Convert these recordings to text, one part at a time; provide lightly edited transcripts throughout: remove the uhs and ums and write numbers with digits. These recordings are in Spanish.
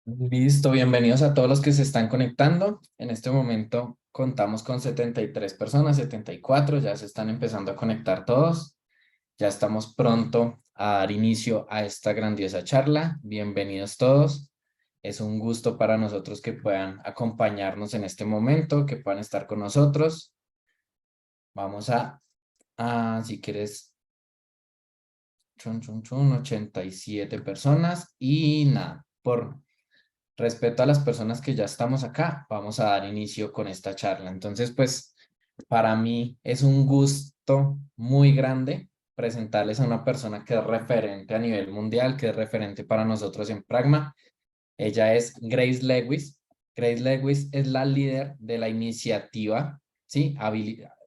Listo, bienvenidos a todos los que se están conectando. En este momento contamos con 73 personas, 74, ya se están empezando a conectar todos. Ya estamos pronto a dar inicio a esta grandiosa charla. Bienvenidos todos. Es un gusto para nosotros que puedan acompañarnos en este momento, que puedan estar con nosotros. Vamos si quieres, 87 personas y nada, por respeto a las personas que ya estamos acá, vamos a dar inicio con esta charla. Entonces, pues, para mí es un gusto muy grande presentarles a una persona que es referente a nivel mundial, que es referente para nosotros en Pragma. Ella es Grace Lewis. Grace Lewis es la líder de la iniciativa, ¿sí?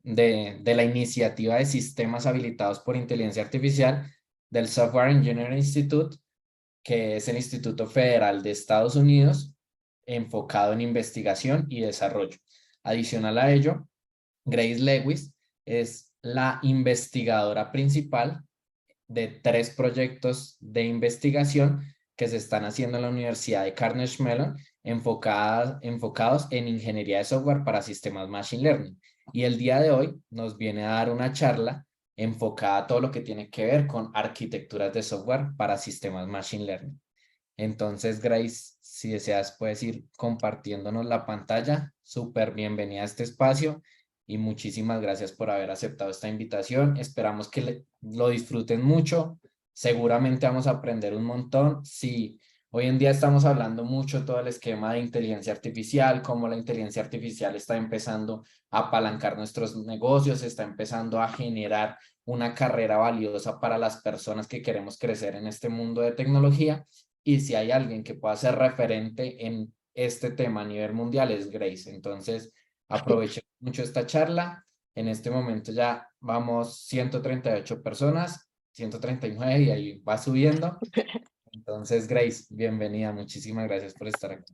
De la iniciativa de sistemas habilitados por inteligencia artificial del Software Engineering Institute, que es el Instituto Federal de Estados Unidos, enfocado en investigación y desarrollo. Adicional a ello, Grace Lewis es la investigadora principal de 3 proyectos de investigación que se están haciendo en la Universidad de Carnegie Mellon, enfocados en ingeniería de software para sistemas Machine Learning. Y el día de hoy nos viene a dar una charla enfocada a todo lo que tiene que ver con arquitecturas de software para sistemas Machine Learning. Entonces, Grace, si deseas, puedes ir compartiéndonos la pantalla. Súper bienvenida a este espacio y muchísimas gracias por haber aceptado esta invitación. Esperamos que lo disfruten mucho. Seguramente vamos a aprender un montón. Sí, hoy en día estamos hablando mucho todo el esquema de inteligencia artificial, cómo la inteligencia artificial está empezando a apalancar nuestros negocios, está empezando a generar una carrera valiosa para las personas que queremos crecer en este mundo de tecnología. Y si hay alguien que pueda ser referente en este tema a nivel mundial es Grace. Entonces, aproveché mucho esta charla. En este momento ya vamos 138 personas, 139 y ahí va subiendo. Entonces, Grace, bienvenida. Muchísimas gracias por estar aquí.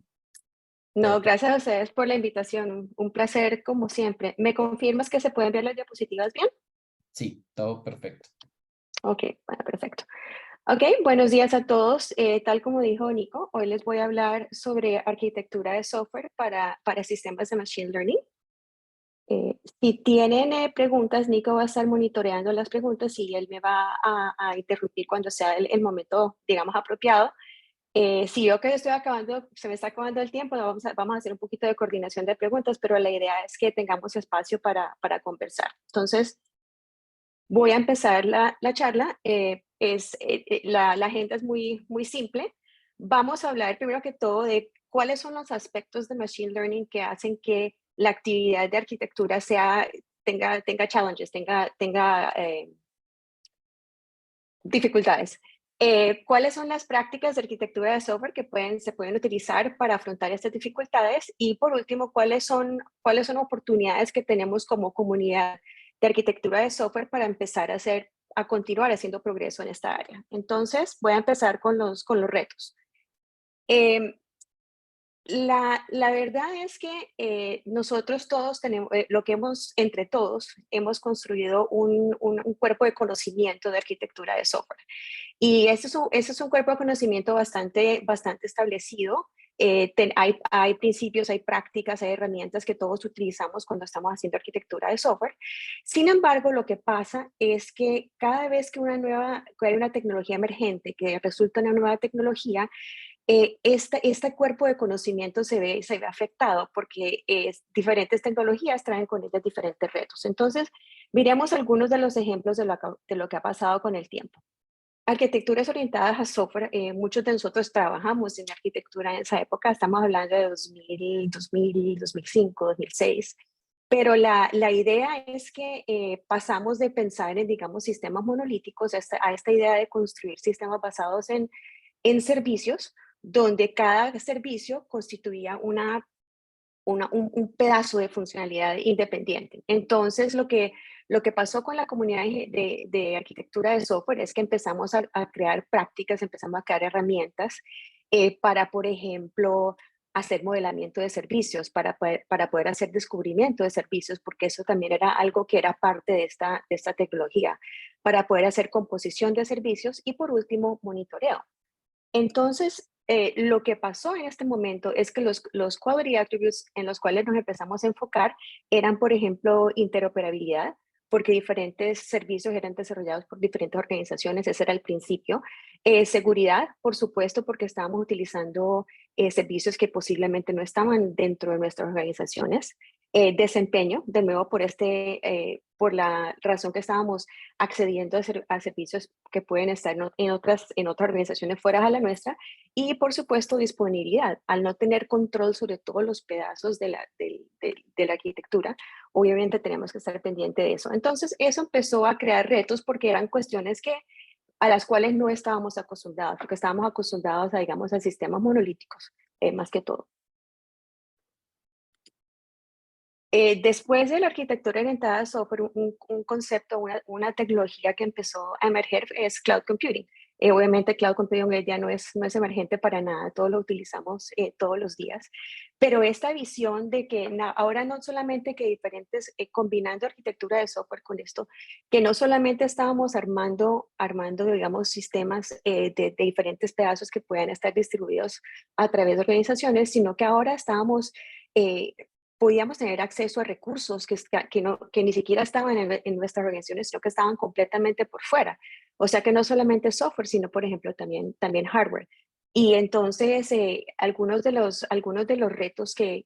No, gracias a ustedes por la invitación. Un placer como siempre. ¿Me confirmas que se pueden ver las diapositivas bien? Sí, todo perfecto. Ok, bueno, perfecto. Ok, buenos días a todos. Tal como dijo Nico, hoy les voy a hablar sobre arquitectura de software para sistemas de Machine Learning. Si tienen preguntas, Nico va a estar monitoreando las preguntas y él me va a interrumpir cuando sea el momento, digamos, apropiado. Si yo que estoy acabando, se me está acabando el tiempo, vamos a hacer un poquito de coordinación de preguntas, pero la idea es que tengamos espacio para conversar. Entonces, voy a empezar la charla. La agenda es muy simple. Vamos a hablar primero que todo de cuáles son los aspectos de Machine Learning que hacen que la actividad de arquitectura tenga challenges, tenga dificultades. ¿Cuáles son las prácticas de arquitectura de software que se pueden utilizar para afrontar estas dificultades? Y por último, ¿cuáles son oportunidades que tenemos como comunidad de arquitectura de software para empezar a continuar haciendo progreso en esta área? Entonces, voy a empezar con los retos. Eh, la verdad es que nosotros todos tenemos, lo que entre todos, hemos construido un cuerpo de conocimiento de arquitectura de software. Y ese es un cuerpo de conocimiento bastante establecido. Hay principios, hay prácticas, hay herramientas que todos utilizamos cuando estamos haciendo arquitectura de software. Sin embargo, lo que pasa es que cada vez que hay una tecnología emergente, que resulta una nueva tecnología, este cuerpo de conocimiento se ve afectado porque diferentes tecnologías traen con ellas diferentes retos. Entonces, miremos algunos de los ejemplos de lo que ha pasado con el tiempo. Arquitecturas orientadas a software, muchos de nosotros trabajamos en arquitectura en esa época, estamos hablando de 2000, 2005, 2006, pero la idea es que pasamos de pensar en, digamos, sistemas monolíticos a esta idea de construir sistemas basados en servicios, donde cada servicio constituía un pedazo de funcionalidad independiente. Entonces, lo que pasó con la comunidad de arquitectura de software es que empezamos a crear prácticas, empezamos a crear herramientas para, por ejemplo, hacer modelamiento de servicios, para poder hacer descubrimiento de servicios, porque eso también era algo que era parte de esta tecnología, para poder hacer composición de servicios y, por último, monitoreo. Entonces, lo que pasó en este momento es que los quality attributes en los cuales nos empezamos a enfocar eran, por ejemplo, interoperabilidad, porque diferentes servicios eran desarrollados por diferentes organizaciones, ese era el principio. Seguridad, por supuesto, porque estábamos utilizando servicios que posiblemente no estaban dentro de nuestras organizaciones. Desempeño, de nuevo, por la razón que estábamos accediendo a servicios que pueden estar en otras organizaciones fuera de la nuestra. Y por supuesto, disponibilidad. Al no tener control sobre todos los pedazos de la arquitectura, obviamente tenemos que estar pendiente de eso. Entonces, eso empezó a crear retos porque eran cuestiones a las cuales no estábamos acostumbrados, porque estábamos acostumbrados a, digamos, a sistemas monolíticos, más que todo. Después de la arquitectura orientada a software, un concepto, una tecnología que empezó a emerger es cloud computing. Obviamente, cloud computing hoy día no es emergente para nada, todos lo utilizamos todos los días, pero esta visión de que ahora no solamente que diferentes, combinando arquitectura de software con esto, que no solamente estábamos armando digamos, sistemas de diferentes pedazos que puedan estar distribuidos a través de organizaciones, sino que ahora estábamos eh, podíamos tener acceso a recursos que ni siquiera estaban en nuestras organizaciones, sino que estaban completamente por fuera. O sea que no solamente software, sino por ejemplo también hardware. Y entonces algunos de los retos que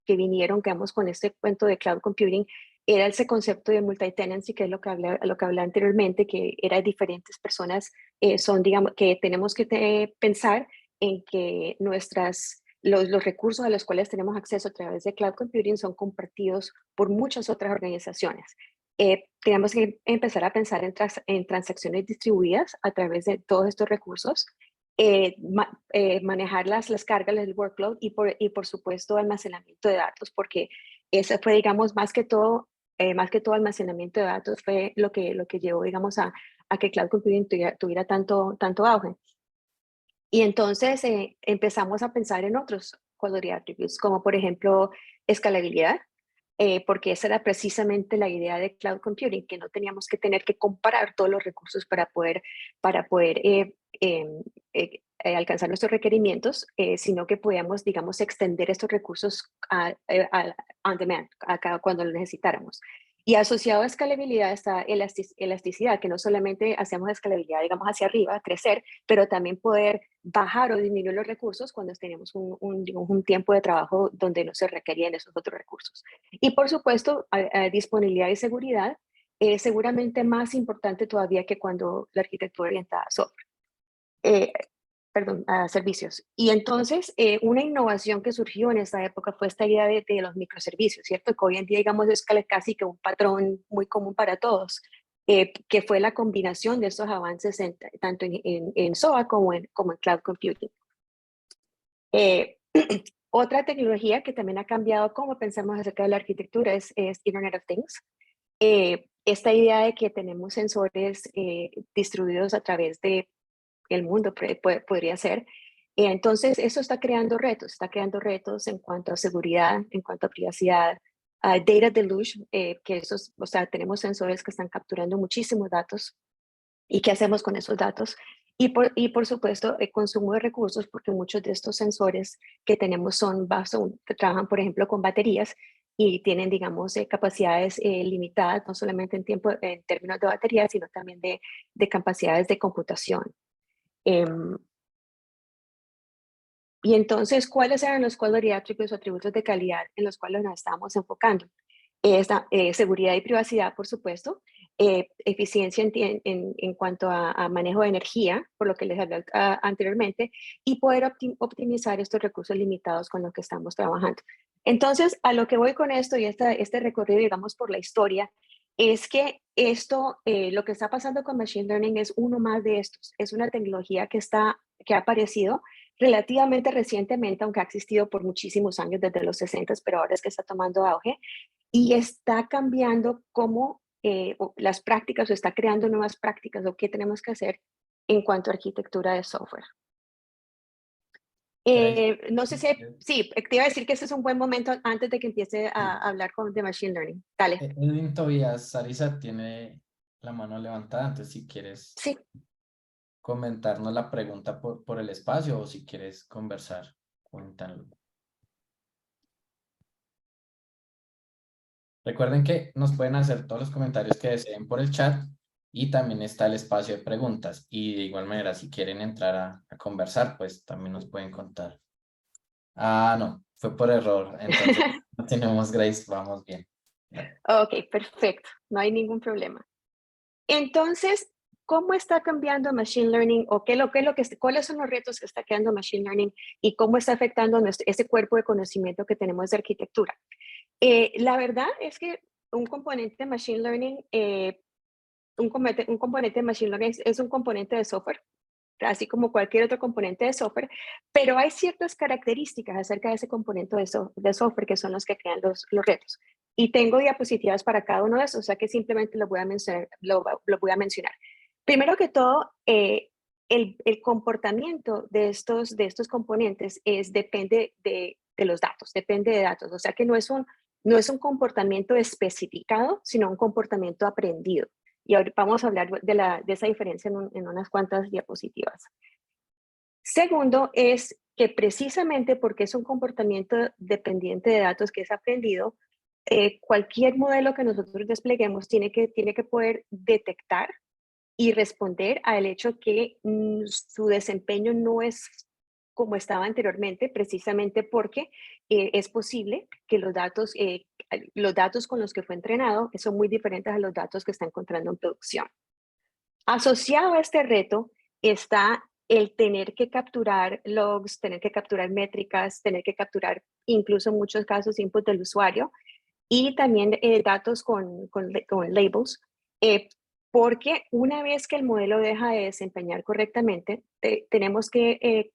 vinieron, digamos, con este cuento de cloud computing, era ese concepto de multi-tenancy, que es lo que hablé anteriormente, que era diferentes personas, digamos, que tenemos que pensar en que los recursos a los cuales tenemos acceso a través de cloud computing son compartidos por muchas otras organizaciones. Tenemos que empezar a pensar en transacciones distribuidas a través de todos estos recursos, manejar las cargas del workload y por supuesto almacenamiento de datos, porque eso fue, digamos, más que todo almacenamiento de datos fue lo que llevó, digamos, a que cloud computing tuviera tanto auge. Y entonces empezamos a pensar en otros quality attributes, como por ejemplo escalabilidad, porque esa era precisamente la idea de cloud computing, que no teníamos que tener que comparar todos los recursos para poder alcanzar nuestros requerimientos, sino que podíamos, digamos, extender estos recursos on demand, cuando lo necesitáramos. Y asociado a escalabilidad está elasticidad, que no solamente hacemos escalabilidad, digamos, hacia arriba, crecer, pero también poder bajar o disminuir los recursos cuando tenemos digamos, un tiempo de trabajo donde no se requerían esos otros recursos. Y por supuesto, disponibilidad y seguridad es seguramente más importante todavía que cuando la arquitectura orientada a software. Eh, perdón, a servicios. Y entonces, una innovación que surgió en esta época fue esta idea de los microservicios, ¿cierto? Que hoy en día, digamos, es casi que un patrón muy común para todos, que fue la combinación de estos avances tanto en SOA como en cloud computing. Eh, otra tecnología que también ha cambiado cómo pensamos acerca de la arquitectura es Internet of Things. Esta idea de que tenemos sensores distribuidos a través de el mundo podría ser. Entonces, eso está creando retos en cuanto a seguridad, en cuanto a privacidad, data deluge, que o sea, tenemos sensores que están capturando muchísimos datos. ¿Y qué hacemos con esos datos? Y por supuesto, el consumo de recursos, porque muchos de estos sensores que tenemos que trabajan, por ejemplo, con baterías y tienen, digamos, capacidades limitadas, no solamente en términos de baterías, sino también de capacidades de computación. Em, y entonces, ¿cuáles eran los quality attributes o atributos de calidad en los cuales nos estábamos enfocando? Seguridad y privacidad, por supuesto, eficiencia en cuanto a manejo de energía, por lo que les hablé anteriormente, y poder optimizar estos recursos limitados con los que estamos trabajando. Entonces, a lo que voy con esto y este recorrido, digamos, por la historia, es que lo que está pasando con Machine Learning es uno más de estos. Es una tecnología que ha aparecido relativamente recientemente, aunque ha existido por muchísimos años, desde los 60, pero ahora es que está tomando auge y está cambiando las prácticas o está creando nuevas prácticas o qué tenemos que hacer en cuanto a arquitectura de software. Grace, No sé si, sí, te iba a decir que ese es un buen momento antes de que empiece a sí. hablar de Machine Learning. Dale. Edwin Tobías, Sarisa tiene la mano levantada, entonces si quieres. Sí. comentarnos la pregunta por el espacio o si quieres conversar, cuéntalo. Recuerden que nos pueden hacer todos los comentarios que deseen por el chat y también está el espacio de preguntas. Y de igual manera, si quieren entrar a conversar, pues también nos pueden contar. Ah, no, fue por error. Entonces, no tenemos Grace, vamos bien. Ok, perfecto, no hay ningún problema. Entonces, ¿cómo está cambiando Machine Learning o cuáles son los retos que está creando Machine Learning y cómo está afectando ese cuerpo de conocimiento que tenemos de arquitectura? La verdad es que un componente de Machine Learning, un componente de Machine Learning es un componente de software, así como cualquier otro componente de software, pero hay ciertas características acerca de ese componente de software que son los que crean los retos. Y tengo diapositivas para cada uno de esos, o sea que simplemente los voy a mencionar. Lo voy a mencionar. Primero que todo, el comportamiento de estos componentes depende de los datos, depende de datos, o sea que no es un comportamiento especificado, sino un comportamiento aprendido. Y ahora vamos a hablar de esa diferencia en unas cuantas diapositivas. Segundo es que precisamente porque es un comportamiento dependiente de datos que es aprendido, cualquier modelo que nosotros despleguemos tiene que poder detectar y responder al hecho que su desempeño no es como estaba anteriormente, precisamente porque es posible que los datos con los que fue entrenado son muy diferentes a los datos que está encontrando en producción. Asociado a este reto está el tener que capturar logs, tener que capturar métricas, tener que capturar incluso en muchos casos input del usuario y también datos con labels, porque una vez que el modelo deja de desempeñar correctamente, tenemos que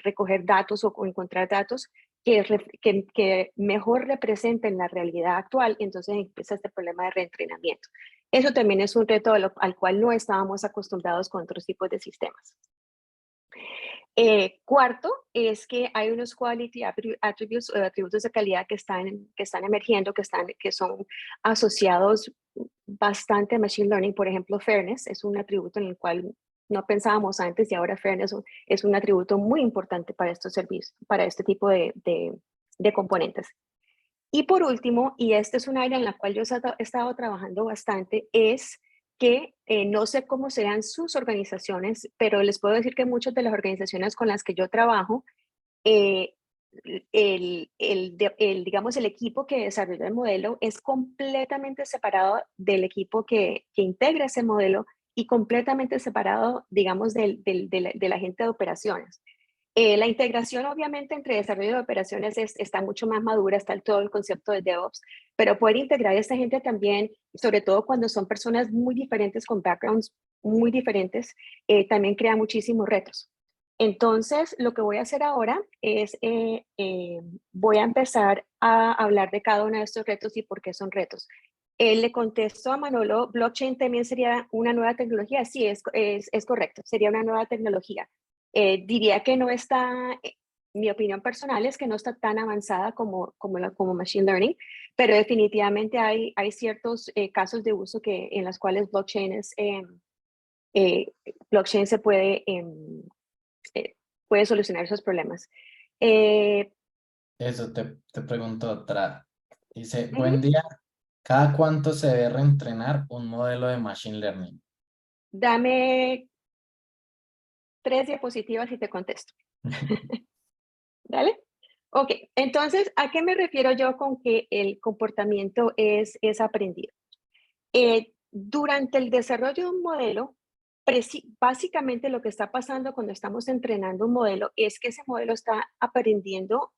recoger datos o encontrar datos que mejor representen la realidad actual, y entonces empieza este problema de reentrenamiento. Eso también es un reto al cual no estábamos acostumbrados con otros tipos de sistemas. Cuarto es que hay unos quality attributes o atributos de calidad que están emergiendo, que son asociados bastante a Machine Learning. Por ejemplo, fairness es un atributo en el cual no pensábamos antes y ahora fairness es un atributo muy importante para estos servicios, para este tipo de componentes. Y por último, y este es un área en la cual yo he estado trabajando bastante, es que no sé cómo serán sus organizaciones, pero les puedo decir que muchas de las organizaciones con las que yo trabajo, eh, digamos, el equipo que desarrolla el modelo es completamente separado del equipo que integra ese modelo y completamente separado, digamos, de la gente de operaciones. La integración, obviamente, entre desarrollo de operaciones está mucho más madura, está todo el concepto de DevOps, pero poder integrar a esta gente también, sobre todo cuando son personas muy diferentes con backgrounds muy diferentes, también crea muchísimos retos. Entonces, lo que voy a hacer ahora es, voy a empezar a hablar de cada uno de estos retos y por qué son retos. Le contesto a Manolo, ¿blockchain también sería una nueva tecnología? Sí, es correcto, sería una nueva tecnología. Diría que no está, mi opinión personal es que no está tan avanzada como Machine Learning, pero definitivamente hay ciertos casos de uso en los cuales blockchain se puede solucionar esos problemas. Eso te pregunto otra. Dice, Ujú. buen día. ¿Cada cuánto se debe reentrenar un modelo de Machine Learning? Dame 3 diapositivas y te contesto. ¿Dale? Ok, entonces, ¿a qué me refiero yo con que el comportamiento es aprendido? Durante el desarrollo de un modelo, básicamente lo que está pasando cuando estamos entrenando un modelo es que ese modelo está aprendiendo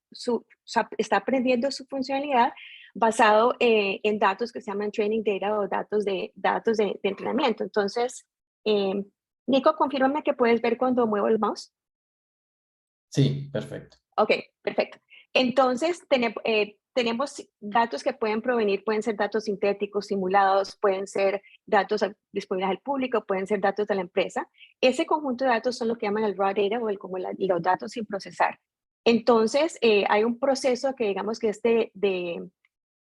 está aprendiendo su funcionalidad basado en datos que se llaman training data o datos de entrenamiento. Entonces, eh, Nico, confírmame que puedes ver cuando muevo el mouse. Sí, perfecto. Ok, perfecto. Entonces, tenemos datos que pueden provenir, pueden ser datos sintéticos, simulados, pueden ser datos disponibles al público, pueden ser datos de la empresa. Ese conjunto de datos son lo que llaman el raw data o los datos sin procesar. Entonces, hay un proceso que digamos que es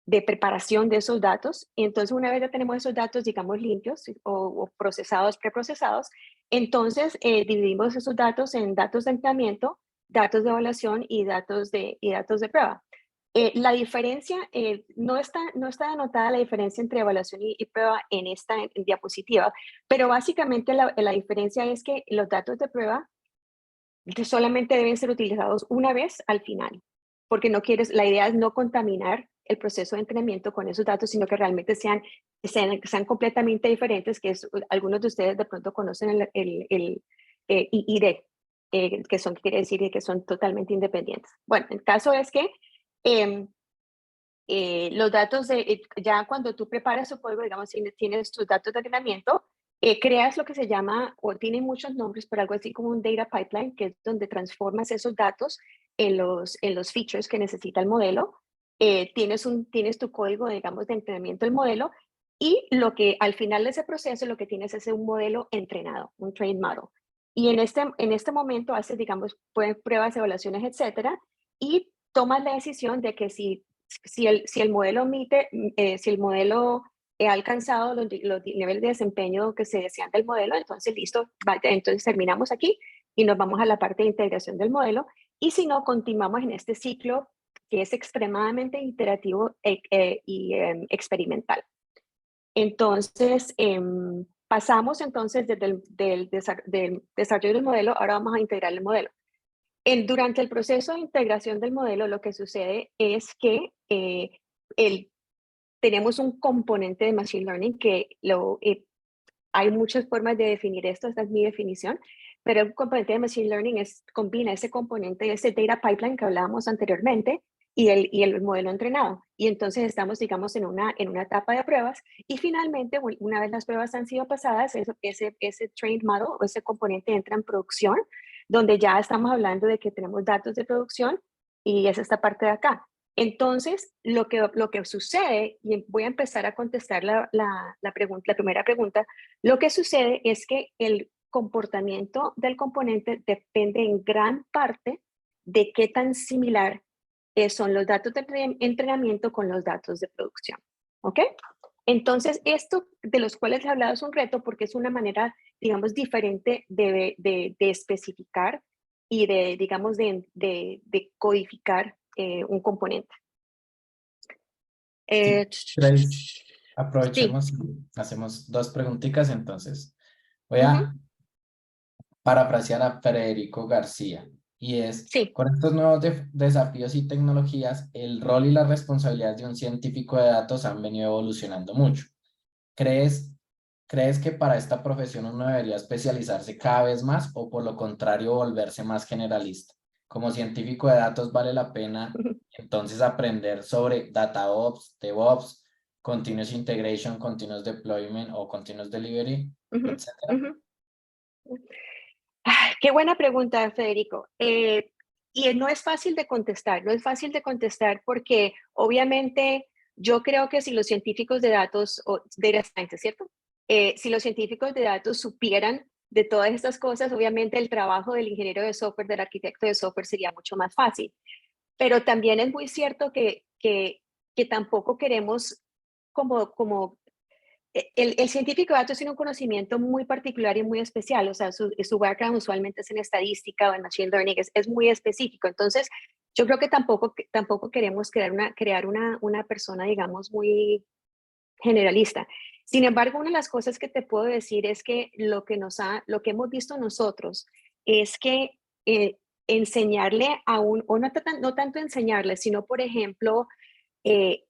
de preparación de esos datos. Y entonces, una vez ya tenemos esos datos, digamos, limpios o procesados, preprocesados, entonces dividimos esos datos en datos de entrenamiento, datos de evaluación y datos de prueba. La diferencia, no está anotada la diferencia entre evaluación y prueba en esta en diapositiva, pero básicamente la diferencia es que los datos de prueba que solamente deben ser utilizados una vez al final, porque no quieres, la idea es no contaminar el proceso de entrenamiento con esos datos, sino que realmente sean completamente diferentes, que es, algunos de ustedes de pronto conocen el IID, que quiere decir que son totalmente independientes. Bueno, el caso es que em, los datos ya cuando tú preparas tu código, digamos, tienes tus datos de entrenamiento, creas lo que se llama, o tiene muchos nombres, pero algo así como un data pipeline, que es donde transformas esos datos en los features que necesita el modelo. Tienes tu código, digamos, de entrenamiento del modelo, y lo que al final de ese proceso, lo que tienes es un modelo entrenado, un trained model. Y en este momento haces, digamos, pruebas, evaluaciones, etcétera, y tomas la decisión de que si el modelo si el modelo ha alcanzado los niveles de desempeño que se desean del modelo, entonces listo, entonces terminamos aquí y nos vamos a la parte de integración del modelo. Y si no, continuamos en este ciclo que es extremadamente iterativo y experimental. Entonces, pasamos entonces desde del desarrollo del modelo, ahora vamos a integrar el modelo. Durante el proceso de integración del modelo, lo que sucede es que tenemos un componente de Machine Learning que hay muchas formas de definir esto, esta es mi definición, pero el componente de Machine Learning combina ese componente, ese data pipeline que hablábamos anteriormente y el modelo entrenado. Y entonces estamos, digamos, en una etapa de pruebas y finalmente, una vez las pruebas han sido pasadas, ese trained model o ese componente entra en producción, donde ya estamos hablando de que tenemos datos de producción y es esta parte de acá. Entonces, lo que sucede, y voy a empezar a contestar la primera pregunta, lo que sucede es que el comportamiento del componente depende en gran parte de qué tan similar son los datos de entrenamiento con los datos de producción. ¿Ok? Entonces, esto de los cuales he hablado es un reto porque es una manera, digamos, diferente de especificar y digamos, de codificar un componente. Si queréis, Sí. aprovechemos y hacemos dos preguntitas, entonces. Voy Ujú, a parafrasear a Federico García, y es, sí. con estos nuevos desafíos y tecnologías, el rol y las responsabilidades de un científico de datos han venido evolucionando mucho. ¿Crees, ¿Crees que para esta profesión uno debería especializarse cada vez más o por lo contrario volverse más generalista? Como científico de datos vale la pena entonces aprender sobre DataOps, DevOps, Continuous Integration, Continuous Deployment o Continuous Delivery, Ujú, etcétera. ujú. Ay, qué buena pregunta, Federico. Y no es fácil de contestar, no es fácil de contestar porque obviamente yo creo que si los científicos de datos, o data scientists, ¿cierto? Si los científicos de datos supieran de todas estas cosas, obviamente el trabajo del ingeniero de software, del arquitecto de software sería mucho más fácil. Pero también es muy cierto que tampoco queremos como el científico de datos tiene un conocimiento muy particular y muy especial, o sea, su background usualmente es en estadística o en machine learning, es muy específico. Entonces, yo creo que tampoco queremos crear una persona, digamos, muy generalista. Sin embargo, una de las cosas que te puedo decir es que lo que hemos visto nosotros es que enseñarle o no tanto enseñarle, sino, por ejemplo, eh,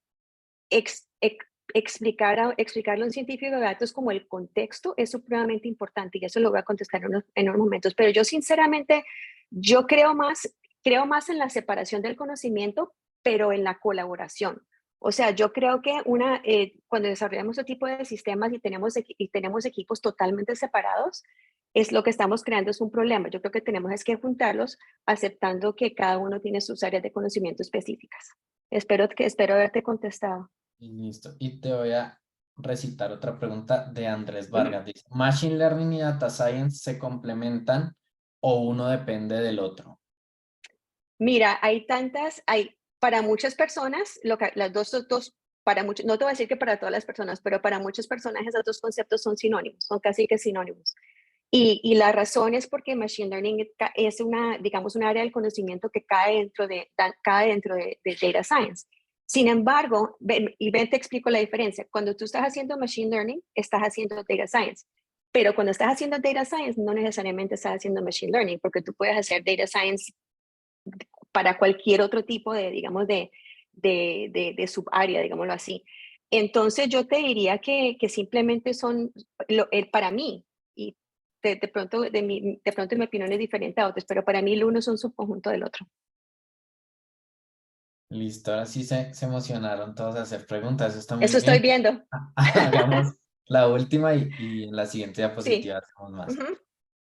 ex- ex- explicarle a un científico de datos como el contexto es supremamente importante y eso lo voy a contestar en unos momentos. Pero yo sinceramente, yo creo más en la separación del conocimiento, pero en la colaboración. O sea, yo creo que cuando desarrollamos este tipo de sistemas y tenemos equipos totalmente separados, es lo que estamos creando es un problema. Yo creo que tenemos es que juntarlos aceptando que cada uno tiene sus áreas de conocimiento específicas. Espero haberte contestado. Y listo. Y te voy a recitar otra pregunta de Andrés Ujú. Vargas. Dice, ¿Machine Learning y Data Science se complementan o uno depende del otro? Mira, para muchas personas, para muchos, no te voy a decir que para todas las personas, pero para muchos personajes esos dos conceptos son sinónimos, son casi que sinónimos. Y la razón es porque Machine Learning es una, digamos, un área del conocimiento que cae dentro de Data Science. Sin embargo, ven te explico la diferencia. Cuando tú estás haciendo Machine Learning, estás haciendo Data Science. Pero cuando estás haciendo Data Science, no necesariamente estás haciendo Machine Learning, porque tú puedes hacer Data Science para cualquier otro tipo de, digamos, de subárea, digámoslo así. Entonces yo te diría que simplemente son, para mí, y de pronto, de pronto mi opinión es diferente a otros, pero para mí el uno es un subconjunto del otro. Listo, ahora sí se emocionaron todos a hacer preguntas, eso está muy Eso estoy bien. viendo. Hagamos la última y en la siguiente Sí. diapositiva hacemos más. Ujú.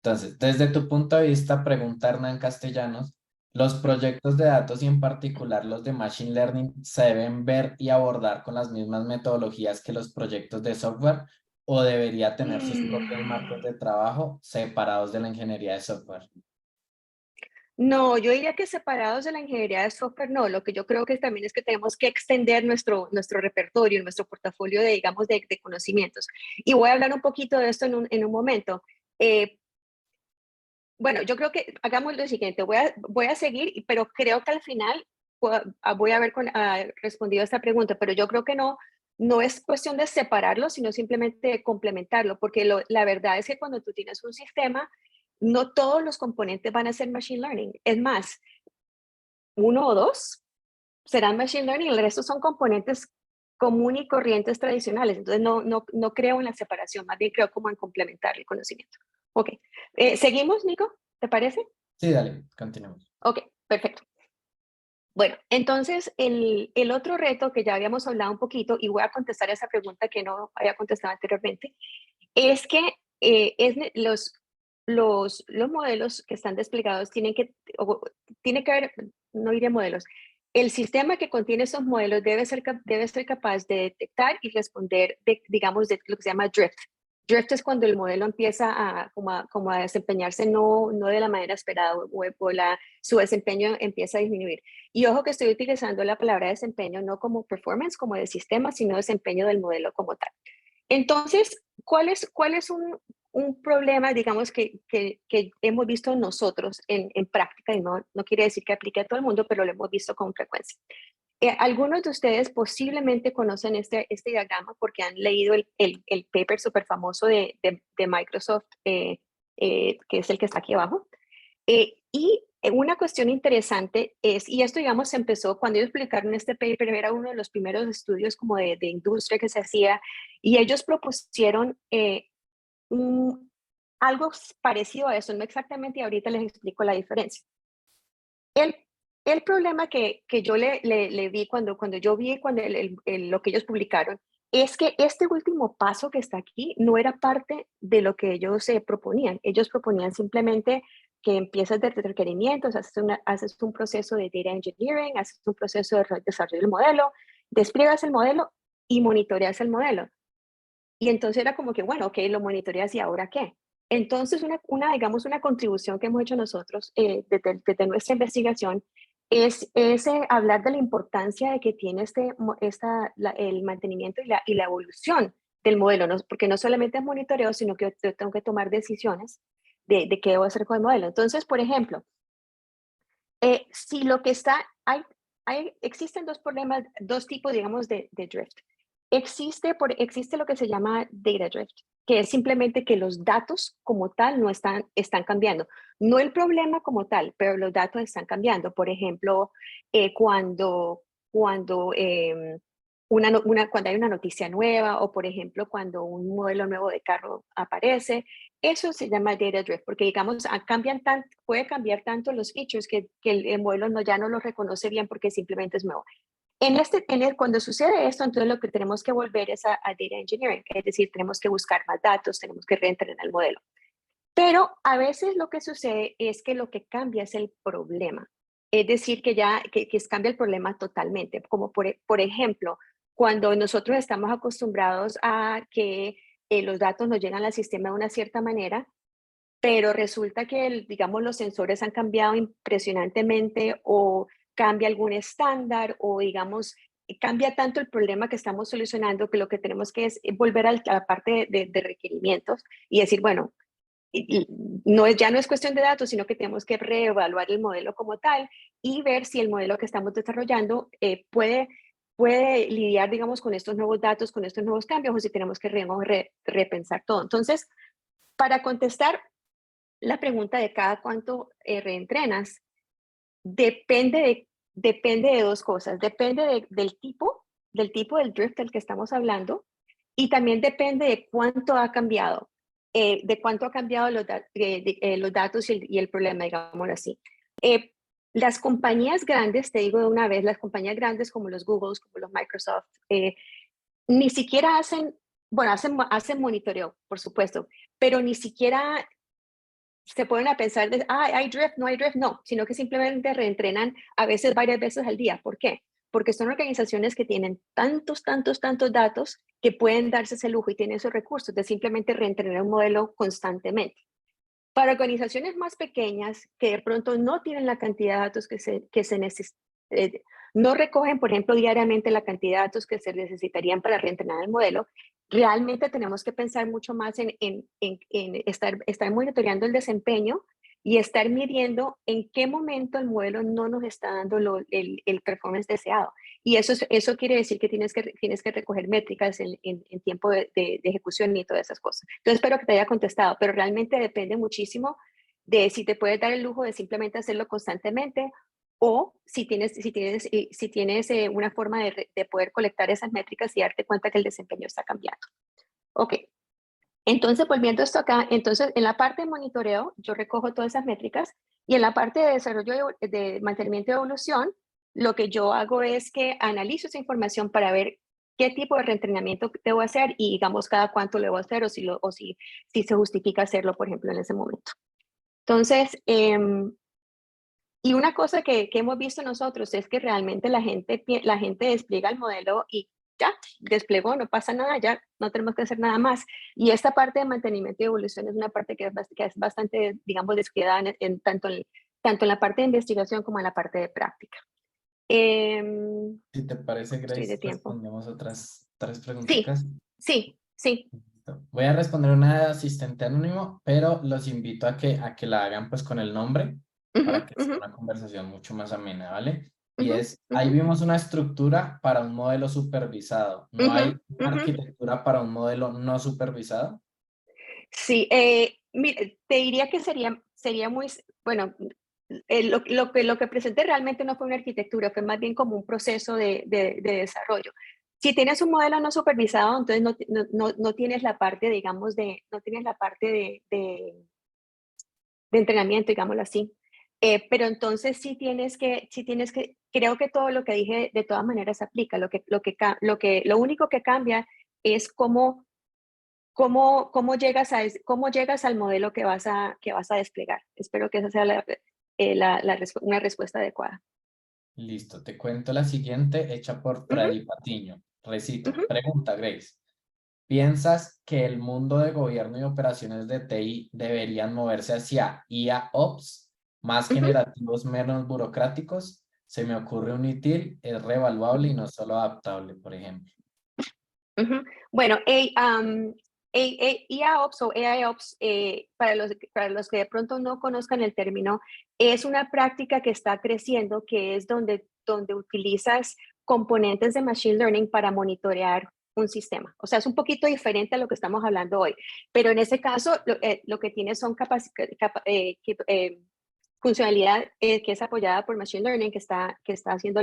Entonces, desde tu punto de vista, pregunta Hernán Castellanos, ¿los proyectos de datos y en particular los de Machine Learning se deben ver y abordar con las mismas metodologías que los proyectos de software o debería tener sus propios marcos de trabajo separados de la ingeniería de software? No, yo diría que separados de la ingeniería de software, no. Lo que yo creo que también es que tenemos que extender nuestro repertorio, nuestro portafolio de, digamos, de conocimientos. Y voy a hablar un poquito de esto en un momento. Eh, bueno, yo creo que hagamos lo siguiente. Voy a seguir, pero creo que al final voy a haber respondido a esta pregunta, pero yo creo que no es cuestión de separarlo, sino simplemente de complementarlo, porque la verdad es que cuando tú tienes un sistema, no todos los componentes van a ser machine learning. Es más, uno o dos serán machine learning, el resto son componentes común y corrientes tradicionales. Entonces, no creo en la separación, más bien creo como en complementar el conocimiento. Ok. ¿Seguimos, Nico? ¿Te parece? Sí, dale, continuemos. Ok, perfecto. Bueno, entonces el otro reto que ya habíamos hablado un poquito, y voy a contestar esa pregunta que no había contestado anteriormente, es que los modelos que están desplegados tiene que haber, no diré modelos, el sistema que contiene esos modelos debe ser capaz de detectar y responder, digamos, de lo que se llama drift. Drift es cuando el modelo empieza como a desempeñarse no de la manera esperada su desempeño empieza a disminuir. Y ojo que estoy utilizando la palabra desempeño no como performance, como de sistema, sino desempeño del modelo como tal. Entonces, ¿cuál es un problema, digamos, que hemos visto nosotros en práctica? Y no quiere decir que aplique a todo el mundo, pero lo hemos visto con frecuencia. Algunos de ustedes posiblemente conocen este diagrama porque han leído el paper súper famoso de Microsoft, que es el que está aquí abajo. Y una cuestión interesante es, y esto digamos empezó cuando ellos publicaron este paper, era uno de los primeros estudios como de industria que se hacía, y ellos propusieron algo parecido a eso, no exactamente, y ahorita les explico la diferencia. El, el problema que yo le vi cuando yo vi lo que ellos publicaron es que este último paso que está aquí no era parte de lo que ellos se proponían. Ellos proponían simplemente que empiezas de requerimientos, haces un proceso de data engineering, haces un proceso de desarrollo del modelo, despliegas el modelo y monitoreas el modelo. Y entonces era como que, bueno, ok, lo monitoreas y ahora qué. Entonces, digamos, una contribución que hemos hecho nosotros desde nuestra investigación es hablar de la importancia de que tiene el mantenimiento y la evolución del modelo, ¿no? Porque no solamente es monitoreo, sino que yo tengo que tomar decisiones de qué debo hacer con el modelo. Entonces, por ejemplo, si lo que está, existen dos problemas, dos tipos, digamos, de drift. Existe lo que se llama data drift, que es simplemente que los datos como tal no están cambiando. No el problema como tal, pero los datos están cambiando. Por ejemplo, cuando, cuando hay una noticia nueva o, por ejemplo, cuando un modelo nuevo de carro aparece, eso se llama data drift, porque digamos, puede cambiar tanto los features que el modelo ya no los reconoce bien porque simplemente es nuevo. Cuando sucede esto, entonces lo que tenemos que volver es a data engineering, es decir, tenemos que buscar más datos, tenemos que reentrenar el modelo. Pero a veces lo que sucede es que lo que cambia es el problema. Es decir, que cambia el problema totalmente. Como por ejemplo, cuando nosotros estamos acostumbrados a que los datos nos llegan al sistema de una cierta manera, pero resulta que, digamos, los sensores han cambiado impresionantemente o cambia algún estándar o, digamos, cambia tanto el problema que estamos solucionando que lo que tenemos que es volver a la parte de requerimientos y decir, bueno, ya no es cuestión de datos, sino que tenemos que reevaluar el modelo como tal y ver si el modelo que estamos desarrollando puede lidiar, digamos, con estos nuevos datos, con estos nuevos cambios, o si tenemos que repensar todo. Entonces, para contestar la pregunta de cada cuánto reentrenas, depende de dos cosas. Depende del tipo del drift del que estamos hablando, y también depende de cuánto ha cambiado, de cuánto ha cambiado los datos y el problema, digámoslo así. Las compañías grandes, te digo de una vez, las compañías grandes como los Googles, como los Microsoft, ni siquiera bueno, hacen monitoreo, por supuesto, pero ni siquiera se ponen a pensar hay drift, no hay drift, no, sino que simplemente reentrenan a veces varias veces al día. ¿Por qué? Porque son organizaciones que tienen tantos datos que pueden darse ese lujo y tienen esos recursos de simplemente reentrenar un modelo constantemente. Para organizaciones más pequeñas que de pronto no tienen la cantidad de datos que se necesitan, no recogen, por ejemplo, diariamente la cantidad de datos que se necesitarían para reentrenar el modelo, realmente tenemos que pensar mucho más en estar monitoreando el desempeño y estar midiendo en qué momento el modelo no nos está dando el performance deseado. Y eso quiere decir que tienes que recoger métricas en tiempo de ejecución y todas esas cosas. Entonces, espero que te haya contestado, pero realmente depende muchísimo de si te puedes dar el lujo de simplemente hacerlo constantemente o si tienes una forma de poder colectar esas métricas y darte cuenta que el desempeño está cambiando. Ok. Entonces, volviendo esto acá, entonces en la parte de monitoreo, yo recojo todas esas métricas y en la parte de desarrollo de mantenimiento y evolución, lo que yo hago es que analizo esa información para ver qué tipo de reentrenamiento debo hacer y digamos cada cuánto lo debo hacer o si se justifica hacerlo, por ejemplo, en ese momento. Entonces, y una cosa que hemos visto nosotros es que realmente la gente despliega el modelo y ya, desplegó, no pasa nada, ya no tenemos que hacer nada más. Y esta parte de mantenimiento y evolución es una parte que es bastante, digamos, descuidada tanto en la parte de investigación como en la parte de práctica. Si te parece, Estoy Grace, de tiempo. respondemos otras tres Sí, preguntitas. sí. Listo. Voy a responder una de asistente anónimo, pero los invito a que la hagan pues con el nombre Ujú, para que sea ujú, una conversación mucho más amena, ¿vale? Y ujú, ahí ujú, vimos una estructura para un modelo supervisado. ¿No ujú, hay una ujú. arquitectura para un modelo no supervisado? Sí, mire, te diría que sería muy, bueno, lo que presenté realmente no fue una arquitectura, fue más bien como un proceso de desarrollo. Si tienes un modelo no supervisado, entonces no tienes la parte, digamos, no tienes la parte de entrenamiento, digámoslo así. Pero entonces sí tienes que, creo que todo lo que dije de todas maneras se aplica. Lo único que cambia es cómo llegas al modelo que vas a desplegar. Espero que esa sea una respuesta adecuada. Listo, te cuento la siguiente, hecha por Ujú, Freddy Patiño. Recito, ujú, pregunta, Grace. ¿Piensas que el mundo de gobierno y operaciones de TI deberían moverse hacia IA Ops, más ujú, generativos, menos burocráticos? Se me ocurre un ITIL, es reevaluable y no solo adaptable, por ejemplo. ujú. Bueno, IAOps o AIOps, para los que de pronto no conozcan el término, es una práctica que está creciendo, que es donde utilizas componentes de Machine Learning para monitorear un sistema. O sea, es un poquito diferente a lo que estamos hablando hoy, pero en ese caso lo que tiene son funcionalidad que es apoyada por Machine Learning, que está haciendo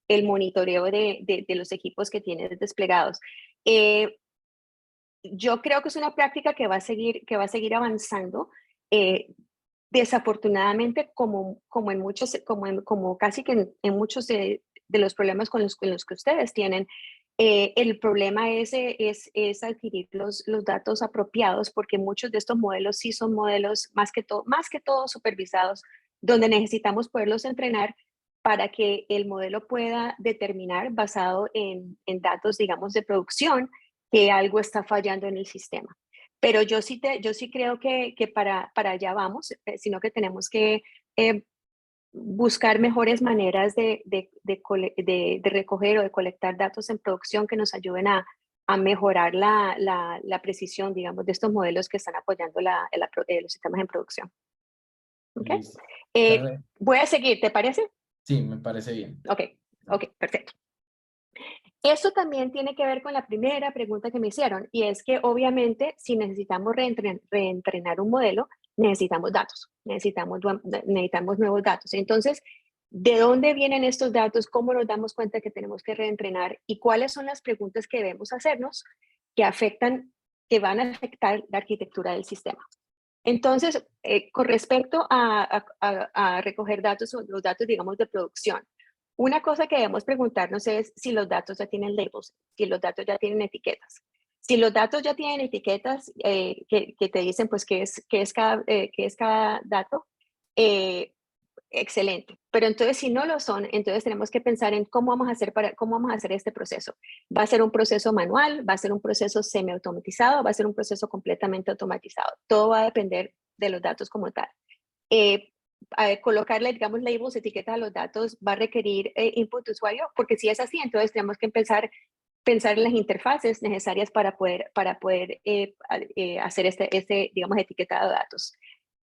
el monitoreo de los equipos que tienes desplegados. Eh, yo creo que es una práctica que va a seguir avanzando. Eh, Desafortunadamente, como en muchos, como casi que en muchos de los problemas con los que ustedes tienen, el problema es adquirir los datos apropiados, porque muchos de estos modelos sí son modelos más que todo supervisados, donde necesitamos poderlos entrenar para que el modelo pueda determinar, basado en datos, digamos, de producción, que algo está fallando en el sistema. Pero yo sí creo que para allá vamos, sino que tenemos que buscar mejores maneras de recoger o de colectar datos en producción que nos ayuden a mejorar la precisión, digamos, de estos modelos que están apoyando los sistemas en producción. ¿Ok? Listo. Perfecto. Voy a seguir, ¿te parece? Sí, me parece bien. Ok, perfecto. Eso también tiene que ver con la primera pregunta que me hicieron, y es que obviamente si necesitamos reentrenar un modelo, necesitamos datos, necesitamos nuevos datos. Entonces, ¿de dónde vienen estos datos? ¿Cómo nos damos cuenta que tenemos que reentrenar? ¿Y cuáles son las preguntas que debemos hacernos que van a afectar la arquitectura del sistema? Entonces, con respecto a recoger datos, los datos, digamos, de producción, una cosa que debemos preguntarnos es si los datos ya tienen labels, si los datos ya tienen etiquetas. Si los datos ya tienen etiquetas que te dicen, pues, qué es cada dato, eh, excelente. Pero entonces, si no lo son, entonces tenemos que pensar en cómo vamos a hacer este proceso. ¿Va a ser un proceso manual? ¿Va a ser un proceso semiautomatizado? ¿Va a ser un proceso completamente automatizado? Todo va a depender de los datos como tal. Colocarle, digamos, labels, etiquetas a los datos va a requerir input de usuario, porque si es así, entonces tenemos que pensar en las interfaces necesarias para poder hacer digamos, etiquetado de datos.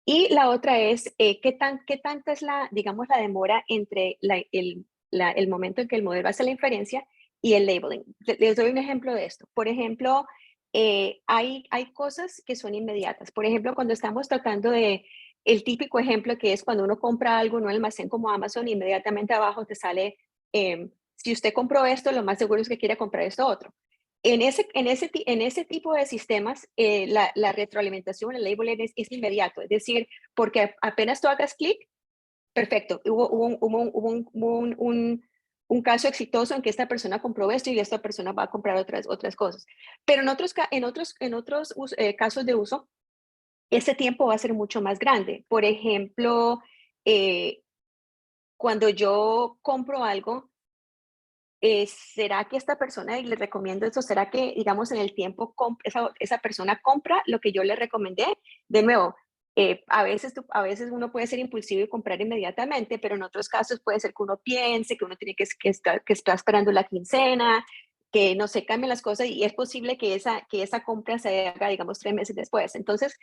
Y la otra es, ¿qué tanta es digamos, la demora entre el momento en que el modelo hace la inferencia y el labeling? Les doy un ejemplo de esto. Por ejemplo, hay cosas que son inmediatas. Por ejemplo, cuando estamos tratando el típico ejemplo que es cuando uno compra algo en un almacén como Amazon, inmediatamente abajo te sale, si usted compró esto, lo más seguro es que quiere comprar esto otro. En ese tipo de sistemas, la retroalimentación, el labeling es inmediato, es decir, porque apenas tú hagas clic, perfecto, hubo un caso exitoso en que esta persona compró esto y esta persona va a comprar otras cosas. Pero en otros casos de uso, ese tiempo va a ser mucho más grande. Por ejemplo, eh, cuando yo compro algo, ¿será que esta persona, y le recomiendo esto, será que, digamos, en el tiempo esa persona compra lo que yo le recomendé? De nuevo, a veces uno puede ser impulsivo y comprar inmediatamente, pero en otros casos puede ser que uno piense que uno tiene que está esperando la quincena, que no se cambien las cosas y es posible que esa compra se haga, digamos, 3 meses después. Entonces,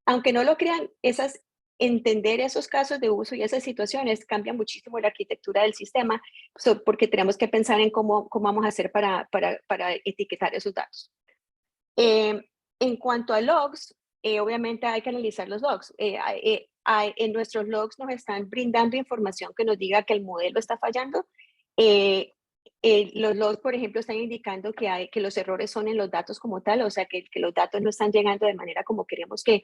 aunque no lo crean, entender esos casos de uso y esas situaciones cambia muchísimo la arquitectura del sistema, porque tenemos que pensar en cómo vamos a hacer para etiquetar esos datos. En cuanto a logs, obviamente hay que analizar los logs. En nuestros logs nos están brindando información que nos diga que el modelo está fallando. Los logs, por ejemplo, están indicando que los errores son en los datos como tal, o sea, que los datos no están llegando de manera como creemos que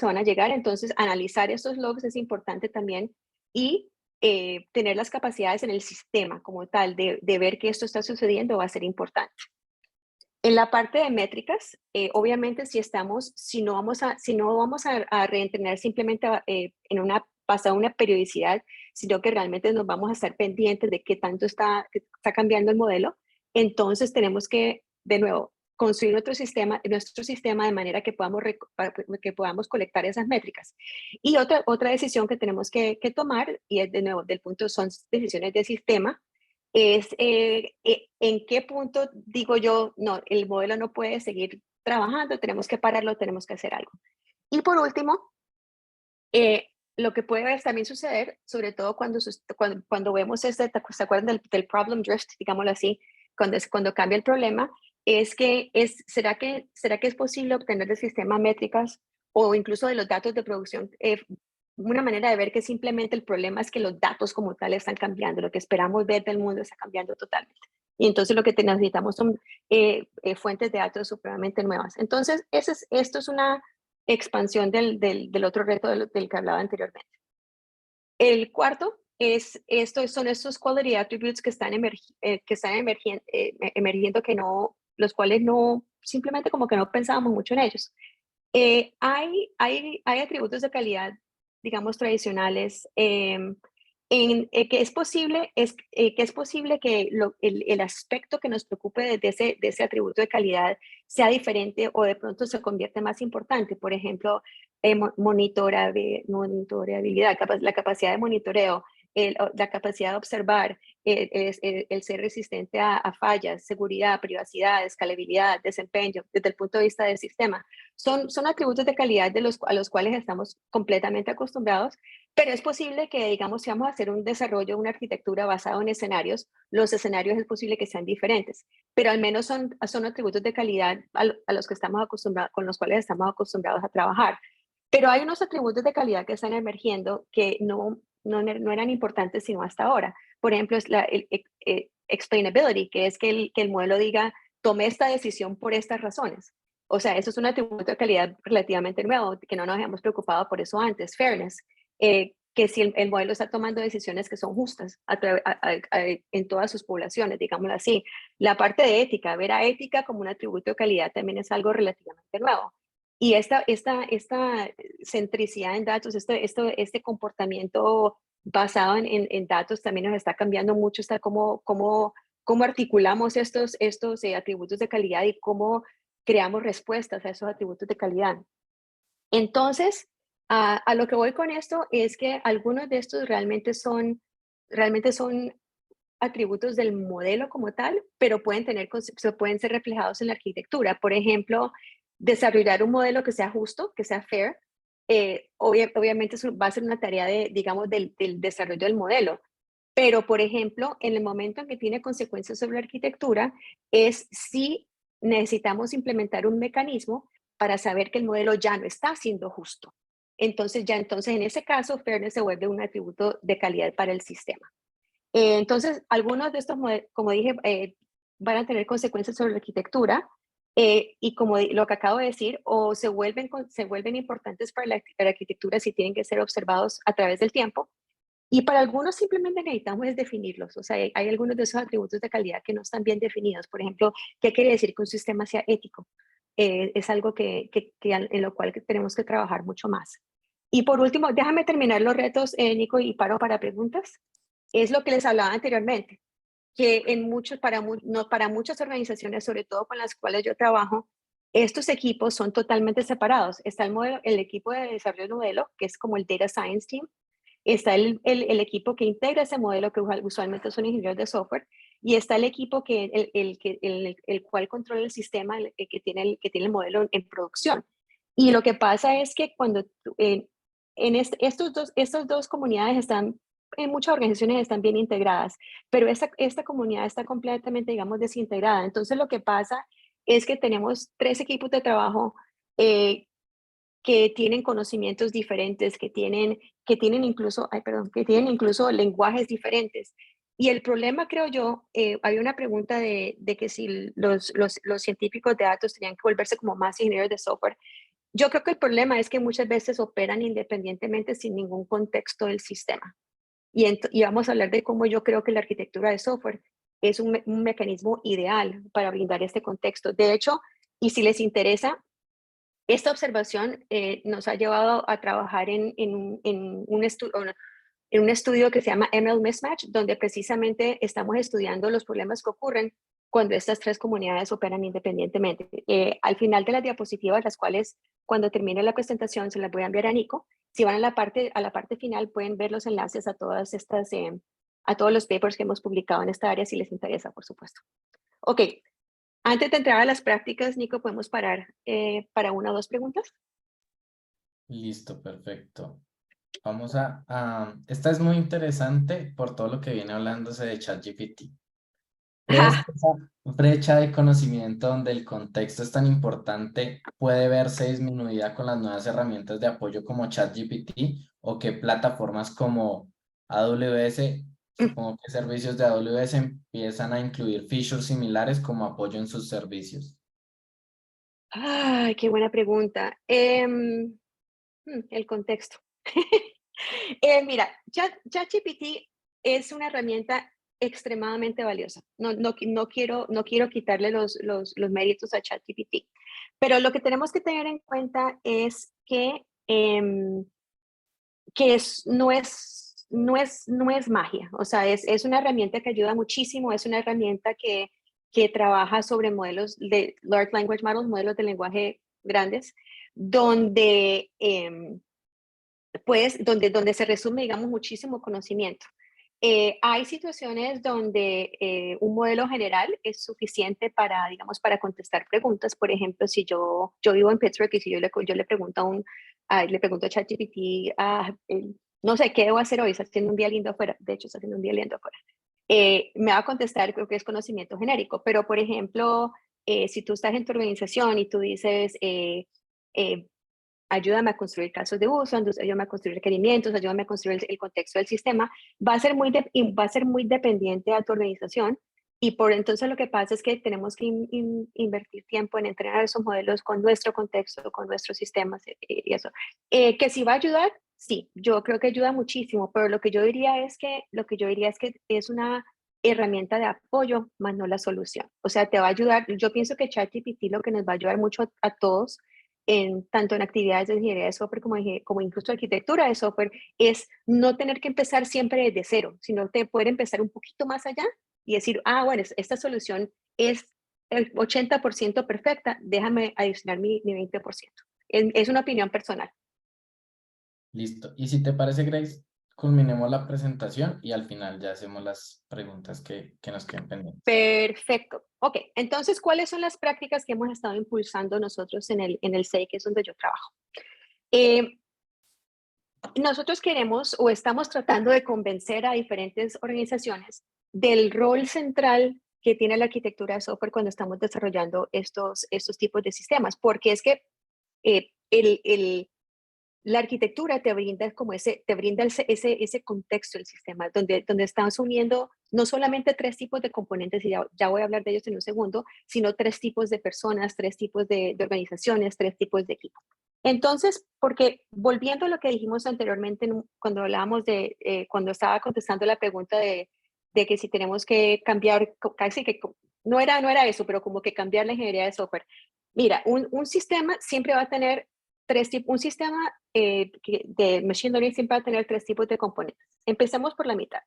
van a llegar. Entonces, analizar estos logs es importante también y tener las capacidades en el sistema como tal de ver que esto está sucediendo va a ser importante. En la parte de métricas, obviamente si no vamos a reentrenar simplemente basado en una periodicidad, sino que realmente nos vamos a estar pendientes de qué tanto está cambiando el modelo, entonces tenemos que, de nuevo, construir nuestro sistema de manera que podamos colectar esas métricas. Y otra decisión que tenemos que tomar, y es de nuevo, son decisiones de sistema, es en qué punto digo yo, no, el modelo no puede seguir trabajando, tenemos que pararlo, tenemos que hacer algo. Y por último, lo que puede también suceder, sobre todo cuando vemos ¿se acuerdan del problem drift, digámoslo así, cuando cambia el problema, es que ¿será que es posible obtener del sistema métricas o incluso de los datos de producción? Una manera de ver que simplemente el problema es que los datos como tal están cambiando, lo que esperamos ver del mundo está cambiando totalmente. Y entonces lo que necesitamos son fuentes de datos supremamente nuevas. Entonces, esto es una expansión del otro reto del que hablaba anteriormente. El cuarto son estos quality attributes que están emergiendo los cuales no, simplemente como que no pensábamos mucho en ellos. Hay atributos de calidad, digamos, tradicionales, que es posible que el aspecto que nos preocupe de ese atributo de calidad sea diferente o de pronto se convierte más importante. Por ejemplo, monitoreabilidad, la capacidad de monitoreo. la capacidad de observar, el ser resistente a fallas, seguridad, privacidad, escalabilidad, desempeño, desde el punto de vista del sistema. Son atributos de calidad a los cuales estamos completamente acostumbrados, pero es posible que, digamos, si vamos a hacer un desarrollo, una arquitectura basado en escenarios, los escenarios es posible que sean diferentes, pero al menos son atributos de calidad a los que estamos acostumbrados, con los cuales estamos acostumbrados a trabajar. Pero hay unos atributos de calidad que están emergiendo que no eran importantes sino hasta ahora. Por ejemplo, es explainability, que es que el modelo diga, tomé esta decisión por estas razones. O sea, eso es un atributo de calidad relativamente nuevo, que no nos habíamos preocupado por eso antes. Fairness, que si el modelo está tomando decisiones que son justas en todas sus poblaciones, digámoslo así. La parte de ética, ver a ética como un atributo de calidad también es algo relativamente nuevo. Y esta centricidad en datos, este comportamiento basado en datos también nos está cambiando mucho, está cómo articulamos estos atributos de calidad y cómo creamos respuestas a esos atributos de calidad. Entonces, a lo que voy con esto es que algunos de estos realmente son atributos del modelo como tal, pero pueden ser reflejados en la arquitectura. Por ejemplo, desarrollar un modelo que sea justo, que sea fair, obviamente eso va a ser una tarea digamos, del desarrollo del modelo. Pero, por ejemplo, en el momento en que tiene consecuencias sobre la arquitectura, es si necesitamos implementar un mecanismo para saber que el modelo ya no está siendo justo. Entonces, en ese caso, fairness se vuelve un atributo de calidad para el sistema. Entonces, algunos de estos modelos, como dije, van a tener consecuencias sobre la arquitectura, y como lo que acabo de decir, o se vuelven importantes para la arquitectura si tienen que ser observados a través del tiempo, y para algunos simplemente necesitamos es definirlos. O sea, hay algunos de esos atributos de calidad que no están bien definidos. Por ejemplo, ¿qué quiere decir que un sistema sea ético? Es algo en lo cual tenemos que trabajar mucho más. Y por último, déjame terminar los retos, Nico, y paro para preguntas. Es lo que les hablaba anteriormente, que para muchas organizaciones, sobre todo con las cuales yo trabajo, estos equipos son totalmente separados. Está el equipo de desarrollo de modelo, que es como el Data Science Team. Está el equipo que integra ese modelo, que usualmente son ingenieros de software, y está el equipo el cual controla el sistema, que tiene el modelo en producción. Y lo que pasa es que cuando estas dos comunidades están, en muchas organizaciones están bien integradas, pero esta comunidad está completamente, digamos, desintegrada. Entonces lo que pasa es que tenemos 3 equipos de trabajo, que tienen conocimientos diferentes, que tienen incluso lenguajes diferentes. Y el problema, creo yo, hay una pregunta de que si los científicos de datos tenían que volverse como más ingenieros de software. Yo creo que el problema es que muchas veces operan independientemente sin ningún contexto del sistema. Y vamos a hablar de cómo yo creo que la arquitectura de software es un mecanismo ideal para brindar este contexto. De hecho, y si les interesa, esta observación nos ha llevado a trabajar en un estudio que se llama ML Mismatch, donde precisamente estamos estudiando los problemas que ocurren cuando estas 3 comunidades operan independientemente. Al final de las diapositivas, las cuales cuando termine la presentación se las voy a enviar a Nico, si van a la parte final pueden ver los enlaces a a todos los papers que hemos publicado en esta área si les interesa, por supuesto. Ok, antes de entrar a las prácticas, Nico, ¿podemos parar para 1 o 2 preguntas? Listo, perfecto. Esta es muy interesante por todo lo que viene hablándose de ChatGPT. ¿Crees que esa brecha de conocimiento donde el contexto es tan importante puede verse disminuida con las nuevas herramientas de apoyo como ChatGPT o que plataformas como AWS, supongo que servicios de AWS empiezan a incluir features similares como apoyo en sus servicios? Ay, qué buena pregunta. El contexto. Mira, ChatGPT es una herramienta extremadamente valiosa. No quiero quitarle los méritos a ChatGPT, pero lo que tenemos que tener en cuenta es que no es magia. O sea, es una herramienta que ayuda muchísimo, es una herramienta que trabaja sobre modelos de Large Language Models, modelos de lenguaje grandes, donde, donde se resume, digamos, muchísimo conocimiento. Hay situaciones donde un modelo general es suficiente para, digamos, para contestar preguntas. Por ejemplo, si yo vivo en Pittsburgh y si yo le pregunto le pregunto a ChatGPT, no sé, ¿qué debo hacer hoy? Está haciendo un día lindo afuera. De hecho, está haciendo un día lindo afuera. Me va a contestar, creo que es conocimiento genérico. Pero, por ejemplo, si tú estás en tu organización y tú dices, eh, ayúdame a construir casos de uso, ayúdame a construir requerimientos, ayúdame a construir el contexto del sistema, va a ser muy dependiente a tu organización y por entonces lo que pasa es que tenemos que invertir tiempo en entrenar esos modelos con nuestro contexto, con nuestros sistemas y eso. Que si va a ayudar, sí, yo creo que ayuda muchísimo, pero lo que yo diría es que es una herramienta de apoyo, más no la solución. O sea, te va a ayudar, yo pienso que ChatGPT lo que nos va a ayudar mucho a todos tanto en actividades de ingeniería de software como incluso arquitectura de software, es no tener que empezar siempre desde cero, sino poder empezar un poquito más allá y decir, bueno, esta solución es el 80% perfecta, déjame adicionar mi 20%. Es una opinión personal. Listo. Y si te parece, Grace, culminemos la presentación y al final ya hacemos las preguntas que nos queden pendientes. Perfecto. Ok, entonces, ¿cuáles son las prácticas que hemos estado impulsando nosotros en el CEI, que es donde yo trabajo? Nosotros queremos o estamos tratando de convencer a diferentes organizaciones del rol central que tiene la arquitectura de software cuando estamos desarrollando estos tipos de sistemas, porque es que eh, la arquitectura te brinda como te brinda ese contexto del sistema, donde estás uniendo no solamente tres tipos de componentes, y ya voy a hablar de ellos en un segundo, sino tres tipos de personas, tres tipos de organizaciones, tres tipos de equipos. Entonces, porque volviendo a lo que dijimos anteriormente, cuando hablábamos cuando estaba contestando la pregunta de que si tenemos que cambiar, casi que no era eso, pero como que cambiar la ingeniería de software. Mira, un sistema siempre va a tener un sistema de Machine Learning siempre va a tener tres tipos de componentes. Empecemos por la mitad.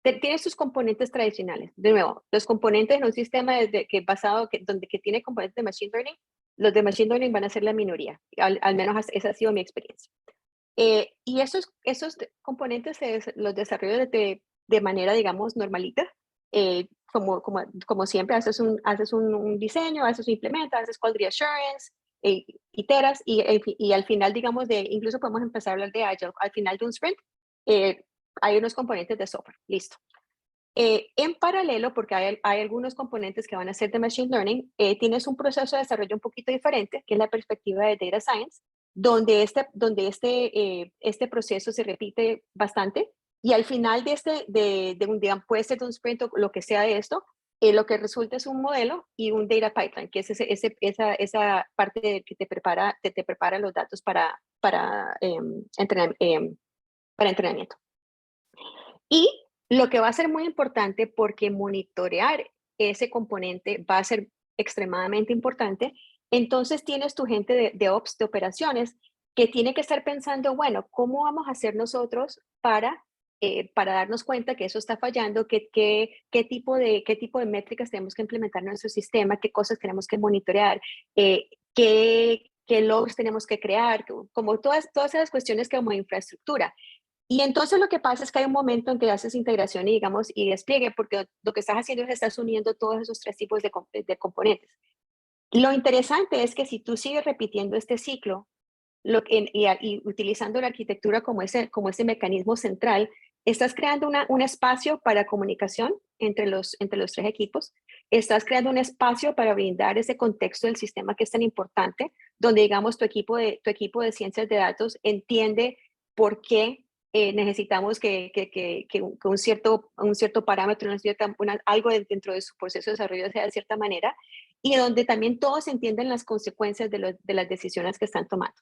Tiene sus componentes tradicionales. De nuevo, los componentes en un sistema que tiene componentes de Machine Learning, los de Machine Learning van a ser la minoría. Al menos esa ha sido mi experiencia. Y esos componentes los desarrollo de manera, digamos, normalita. Como siempre, haces un diseño, haces un implemento, haces quality assurance, iteras y al final, digamos, incluso podemos empezar a hablar de Agile. Al final de un sprint, hay unos componentes de software. Listo. En paralelo, porque hay algunos componentes que van a ser de Machine Learning, tienes un proceso de desarrollo un poquito diferente, que es la perspectiva de Data Science, donde este proceso se repite bastante y al final de un día, puede ser de un sprint o lo que sea de esto, lo que resulta es un modelo y un data pipeline, que es esa parte que te prepara los datos para entrenamiento. Y lo que va a ser muy importante, porque monitorear ese componente va a ser extremadamente importante, entonces tienes tu gente de Ops, de operaciones, que tiene que estar pensando, bueno, ¿cómo vamos a hacer nosotros para darnos cuenta que eso está fallando? ¿Qué tipo de métricas tenemos que implementar en nuestro sistema? ¿Qué cosas tenemos que monitorear? ¿Qué logs tenemos que crear? Como todas esas cuestiones como infraestructura. Y entonces lo que pasa es que hay un momento en que haces integración y, digamos, y despliegue, porque lo que estás haciendo es estás uniendo todos esos tres tipos de componentes. Lo interesante es que si tú sigues repitiendo este ciclo y utilizando la arquitectura como ese mecanismo central, estás creando un espacio para comunicación entre los tres equipos, estás creando un espacio para brindar ese contexto del sistema que es tan importante, donde, digamos, tu equipo de ciencias de datos entiende por qué necesitamos que un cierto parámetro, algo dentro de su proceso de desarrollo sea de cierta manera, y donde también todos entienden las consecuencias de las decisiones que están tomando.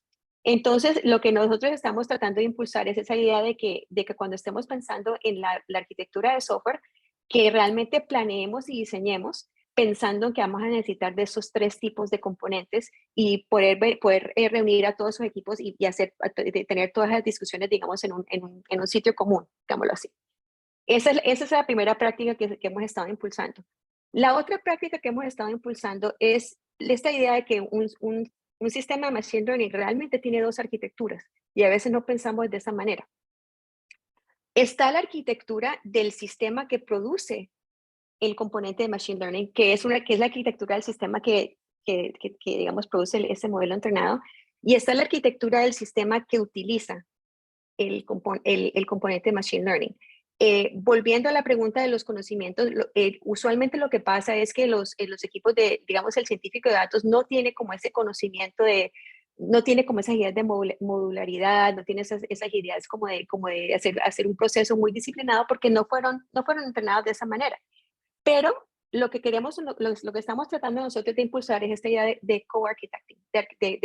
Entonces, lo que nosotros estamos tratando de impulsar es esa idea de que cuando estemos pensando en la arquitectura de software, que realmente planeemos y diseñemos pensando en que vamos a necesitar de esos tres tipos de componentes y poder reunir a todos esos equipos y tener todas las discusiones, digamos, en un sitio común, digámoslo así. Esa es la primera práctica que hemos estado impulsando. La otra práctica que hemos estado impulsando es esta idea de que un sistema de Machine Learning realmente tiene dos arquitecturas y a veces no pensamos de esa manera. Está la arquitectura del sistema que produce el componente de Machine Learning, que es la arquitectura del sistema que digamos, produce ese modelo entrenado, y está la arquitectura del sistema que utiliza el componente de Machine Learning. Volviendo a la pregunta de los conocimientos, usualmente lo que pasa es que los equipos de, digamos, el científico de datos no tiene como ese conocimiento no tiene como esas ideas de modularidad, no tiene esas ideas como de hacer un proceso muy disciplinado porque no fueron entrenados de esa manera. Pero lo que queremos, lo que estamos tratando nosotros de impulsar es esta idea de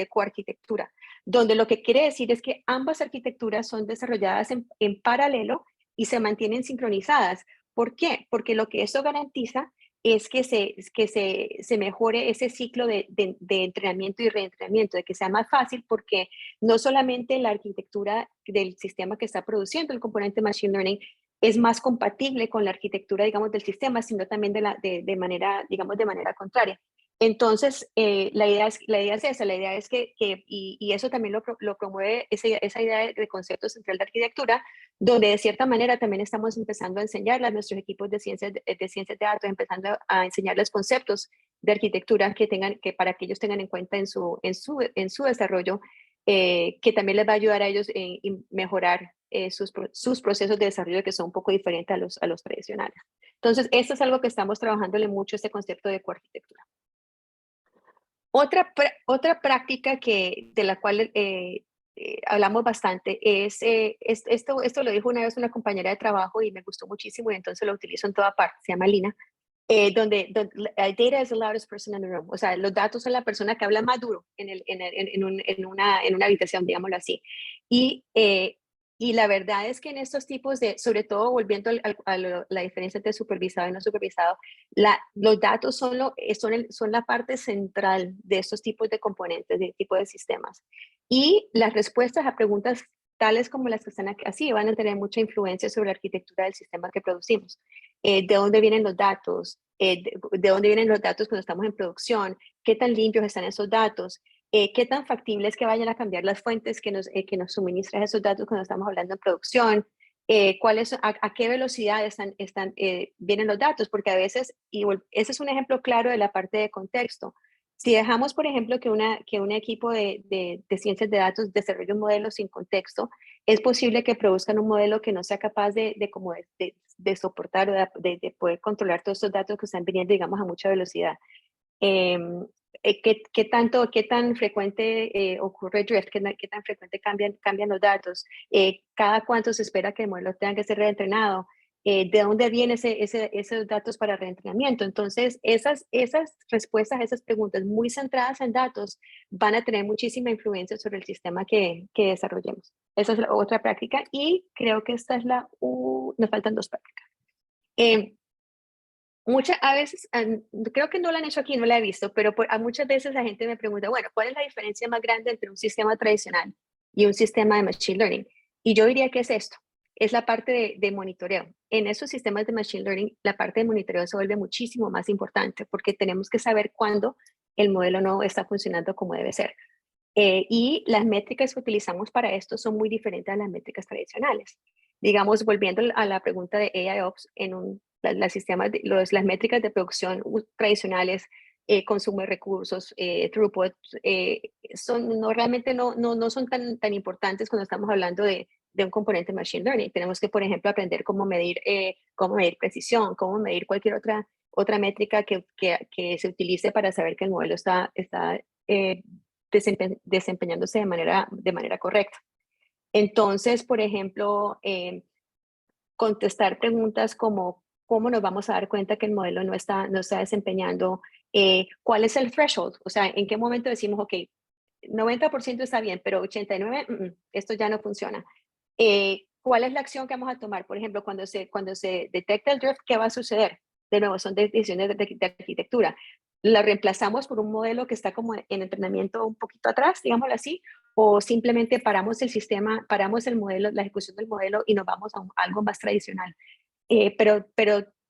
coarquitectura, donde lo que quiere decir es que ambas arquitecturas son desarrolladas en paralelo y se mantienen sincronizadas. ¿Por qué? Porque lo que eso garantiza es que se mejore ese ciclo de entrenamiento y reentrenamiento, de que sea más fácil, porque no solamente la arquitectura del sistema que está produciendo el componente Machine Learning es más compatible con la arquitectura, digamos, del sistema, sino también de manera, digamos, de manera contraria. Entonces, la idea es esa, la idea es y eso también lo promueve esa idea de concepto central de arquitectura, donde de cierta manera también estamos empezando a enseñarle a nuestros equipos de ciencias de datos, empezando a enseñarles conceptos de arquitectura que para que ellos tengan en cuenta en su desarrollo, que también les va a ayudar a ellos en mejorar sus procesos de desarrollo que son un poco diferentes a los tradicionales. Entonces, esto es algo que estamos trabajándole mucho, este concepto de coarquitectura. Otra práctica de la cual hablamos bastante esto lo dijo una vez una compañera de trabajo y me gustó muchísimo y entonces lo utilizo en toda parte, se llama Lina, donde data is the loudest person in the room, o sea, los datos son la persona que habla más duro en una habitación, digámoslo así. Y la verdad es que en estos tipos sobre todo volviendo la diferencia entre supervisado y no supervisado, los datos son la parte central de estos tipos de componentes, de tipo de sistemas. Y las respuestas a preguntas tales como las que están aquí, así van a tener mucha influencia sobre la arquitectura del sistema que producimos. De dónde vienen los datos, de dónde vienen los datos cuando estamos en producción, qué tan limpios están esos datos, qué tan factible es que vayan a cambiar las fuentes que nos suministran esos datos cuando estamos hablando en producción, a qué velocidad vienen los datos, porque a veces, y ese es un ejemplo claro de la parte de contexto. Si dejamos, por ejemplo, que un equipo de ciencias de datos desarrolle un modelo sin contexto, es posible que produzcan un modelo que no sea capaz de soportar o de poder controlar todos estos datos que están viniendo, digamos, a mucha velocidad. ¿Qué tan frecuente ocurre drift? ¿Qué tan frecuente cambian los datos? ¿Cada cuánto se espera que el modelo tenga que ser reentrenado? ¿De dónde vienen esos datos para reentrenamiento? Entonces, esas respuestas a esas preguntas muy centradas en datos van a tener muchísima influencia sobre el sistema que desarrollemos. Esa es la otra práctica y creo que esta es nos faltan dos prácticas. A veces, creo que no la han hecho aquí, no la he visto, pero a muchas veces la gente me pregunta, bueno, ¿cuál es la diferencia más grande entre un sistema tradicional y un sistema de Machine Learning? Y yo diría que es esto, es la parte de monitoreo. En esos sistemas de Machine Learning, la parte de monitoreo se vuelve muchísimo más importante porque tenemos que saber cuándo el modelo no está funcionando como debe ser. Y las métricas que utilizamos para esto son muy diferentes a las métricas tradicionales. Digamos, volviendo a la pregunta de AIOps, las métricas de producción tradicionales, consumo de recursos, throughput, realmente no son tan importantes cuando estamos hablando de un componente Machine Learning. Tenemos que, por ejemplo, aprender cómo medir precisión, cómo medir cualquier otra métrica que se utilice para saber que el modelo está desempeñándose de manera correcta. Entonces, por ejemplo, contestar preguntas como cómo nos vamos a dar cuenta que el modelo no está desempeñando, cuál es el threshold, o sea, en qué momento decimos, ok, 90% está bien, pero 89%, esto ya no funciona. ¿Cuál es la acción que vamos a tomar? Por ejemplo, cuando se detecta el drift, ¿qué va a suceder? De nuevo, son decisiones de arquitectura. ¿La reemplazamos por un modelo que está como en entrenamiento un poquito atrás, digámoslo así? ¿O simplemente paramos el sistema, paramos el modelo, la ejecución del modelo y nos vamos a algo más tradicional? Pero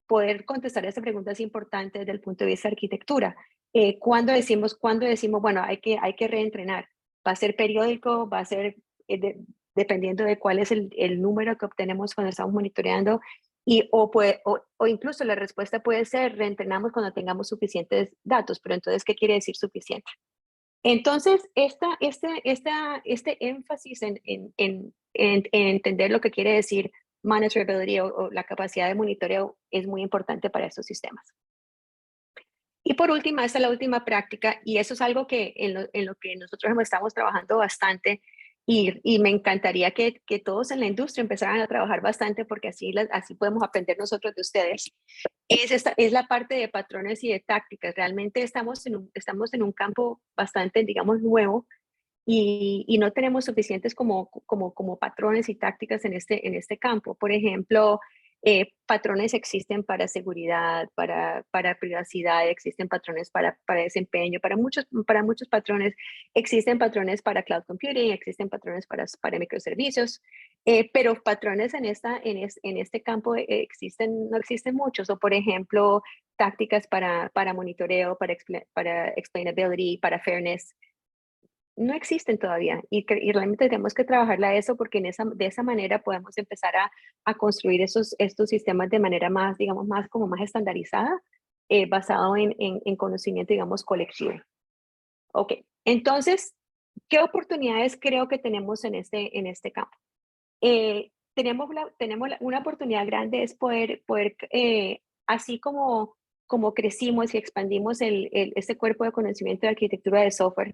poder contestar esa pregunta es importante desde el punto de vista de arquitectura. ¿Cuándo decimos, bueno, hay que reentrenar? ¿Va a ser periódico? ¿Va a ser dependiendo de cuál es el número que obtenemos cuando estamos monitoreando, o incluso la respuesta puede ser reentrenamos cuando tengamos suficientes datos, pero entonces, ¿qué quiere decir suficiente? Entonces, este énfasis en entender lo que quiere decir monitorability o la capacidad de monitoreo es muy importante para estos sistemas. Y por último, esta es la última práctica, y eso es algo que en lo que nosotros estamos trabajando bastante, y me encantaría que todos en la industria empezaran a trabajar bastante, porque así podemos aprender nosotros de ustedes. Es la parte de patrones y de tácticas. Realmente estamos en un campo bastante, digamos, nuevo, y no tenemos suficientes como patrones y tácticas en este campo. Por ejemplo, patrones existen para seguridad, para privacidad, existen patrones para desempeño, para muchos patrones, existen patrones para cloud computing, existen patrones para microservicios, pero patrones en este campo no existen muchos. O por ejemplo, tácticas para monitoreo, para explainability, para fairness, no existen todavía, y realmente tenemos que trabajarla a eso, porque de esa manera podemos empezar a construir estos sistemas de manera más, digamos, más estandarizada, basado en conocimiento, digamos, colectivo. Ok, entonces, ¿qué oportunidades creo que tenemos en este campo? Tenemos una oportunidad grande, es poder así como crecimos y expandimos este cuerpo de conocimiento de arquitectura de software,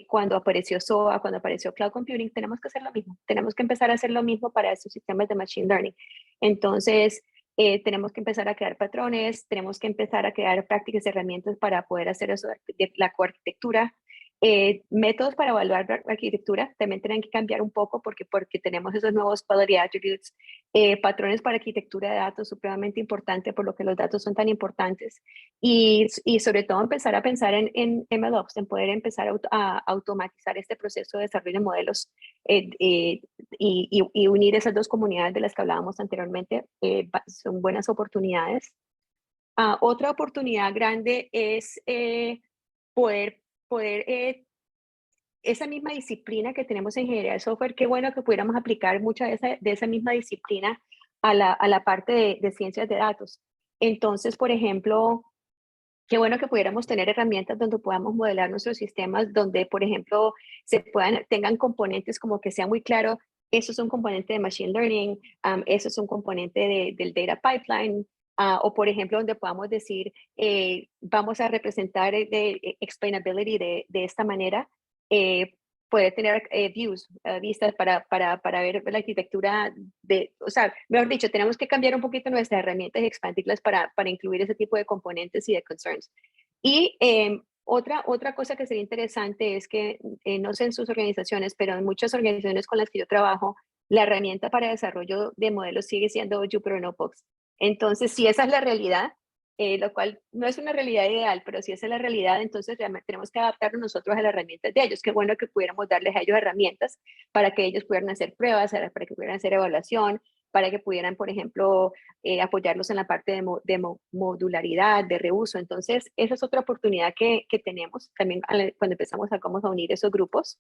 cuando apareció SOA, cuando apareció Cloud Computing, tenemos que hacer lo mismo. Tenemos que empezar a hacer lo mismo para estos sistemas de Machine Learning. Entonces, tenemos que empezar a crear patrones, tenemos que empezar a crear prácticas y herramientas para poder hacer eso de la coarquitectura. Métodos para evaluar la arquitectura también tienen que cambiar un poco, porque tenemos esos nuevos quality attributes. Patrones para arquitectura de datos, supremamente importante, por lo que los datos son tan importantes, y sobre todo empezar a pensar en MLOps, en poder empezar a automatizar este proceso de desarrollo de modelos, y unir esas dos comunidades de las que hablábamos anteriormente. Son buenas oportunidades. Otra oportunidad grande es poder esa misma disciplina que tenemos en ingeniería de software, qué bueno que pudiéramos aplicar mucha de esa misma disciplina a la parte de ciencias de datos. Entonces, por ejemplo, qué bueno que pudiéramos tener herramientas donde podamos modelar nuestros sistemas, donde, por ejemplo, tengan componentes como que sea muy claro, eso es un componente de Machine Learning, eso es un componente del Data Pipeline, o por ejemplo, donde podamos decir, vamos a representar explainability de esta manera, poder tener vistas para ver la arquitectura o sea, mejor dicho, tenemos que cambiar un poquito nuestras herramientas y expandirlas para incluir ese tipo de componentes y de concerns. Y otra cosa que sería interesante es que, no sé en sus organizaciones, pero en muchas organizaciones con las que yo trabajo, la herramienta para desarrollo de modelos sigue siendo Jupyter Notebooks. Entonces, si esa es la realidad, lo cual no es una realidad ideal, pero si esa es la realidad, entonces realmente tenemos que adaptarnos nosotros a las herramientas de ellos. Qué bueno que pudiéramos darles a ellos herramientas para que ellos pudieran hacer pruebas, para que pudieran hacer evaluación, para que pudieran, por ejemplo, apoyarlos en la parte de modularidad, de reuso. Entonces, esa es otra oportunidad que tenemos también cuando empezamos a unir esos grupos.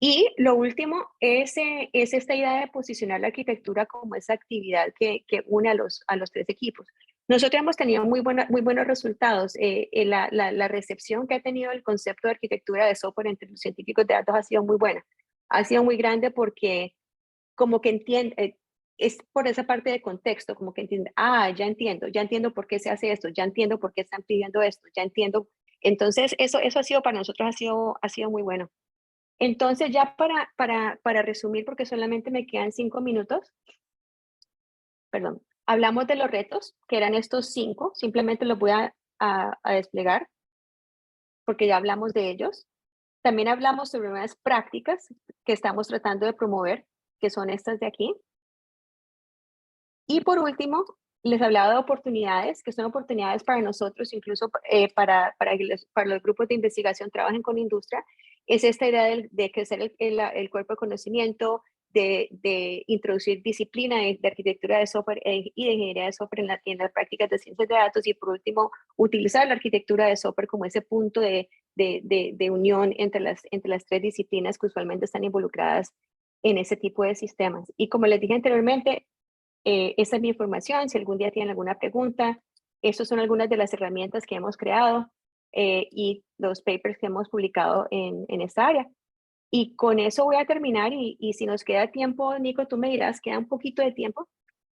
Y lo último es esta idea de posicionar la arquitectura como esa actividad que une a los tres equipos. Nosotros hemos tenido muy buenos resultados. La recepción que ha tenido el concepto de arquitectura de software entre los científicos de datos ha sido muy buena. Ha sido muy grande, porque como que entiende, es por esa parte de contexto, como que entiende, ya entiendo por qué se hace esto, ya entiendo por qué están pidiendo esto, ya entiendo. Entonces, eso ha sido para nosotros, ha sido muy bueno. Entonces, ya para resumir, porque solamente me quedan 5 minutos, perdón, hablamos de los retos, que eran estos 5, simplemente los voy a desplegar, porque ya hablamos de ellos. También hablamos sobre unas prácticas que estamos tratando de promover, que son estas de aquí. Y por último, les hablaba de oportunidades, que son oportunidades para nosotros, incluso para los grupos de investigación trabajen con industria. Es esta idea de crecer el cuerpo de conocimiento, de introducir disciplina de arquitectura de software y de ingeniería de software en las prácticas de ciencias de datos. Y por último, utilizar la arquitectura de software como ese punto de unión entre las tres disciplinas que usualmente están involucradas en ese tipo de sistemas. Y como les dije anteriormente, esa es mi información. Si algún día tienen alguna pregunta, estas son algunas de las herramientas que hemos creado y los papers que hemos publicado en esta área. Y con eso voy a terminar y si nos queda tiempo, Nico, tú me dirás, queda un poquito de tiempo.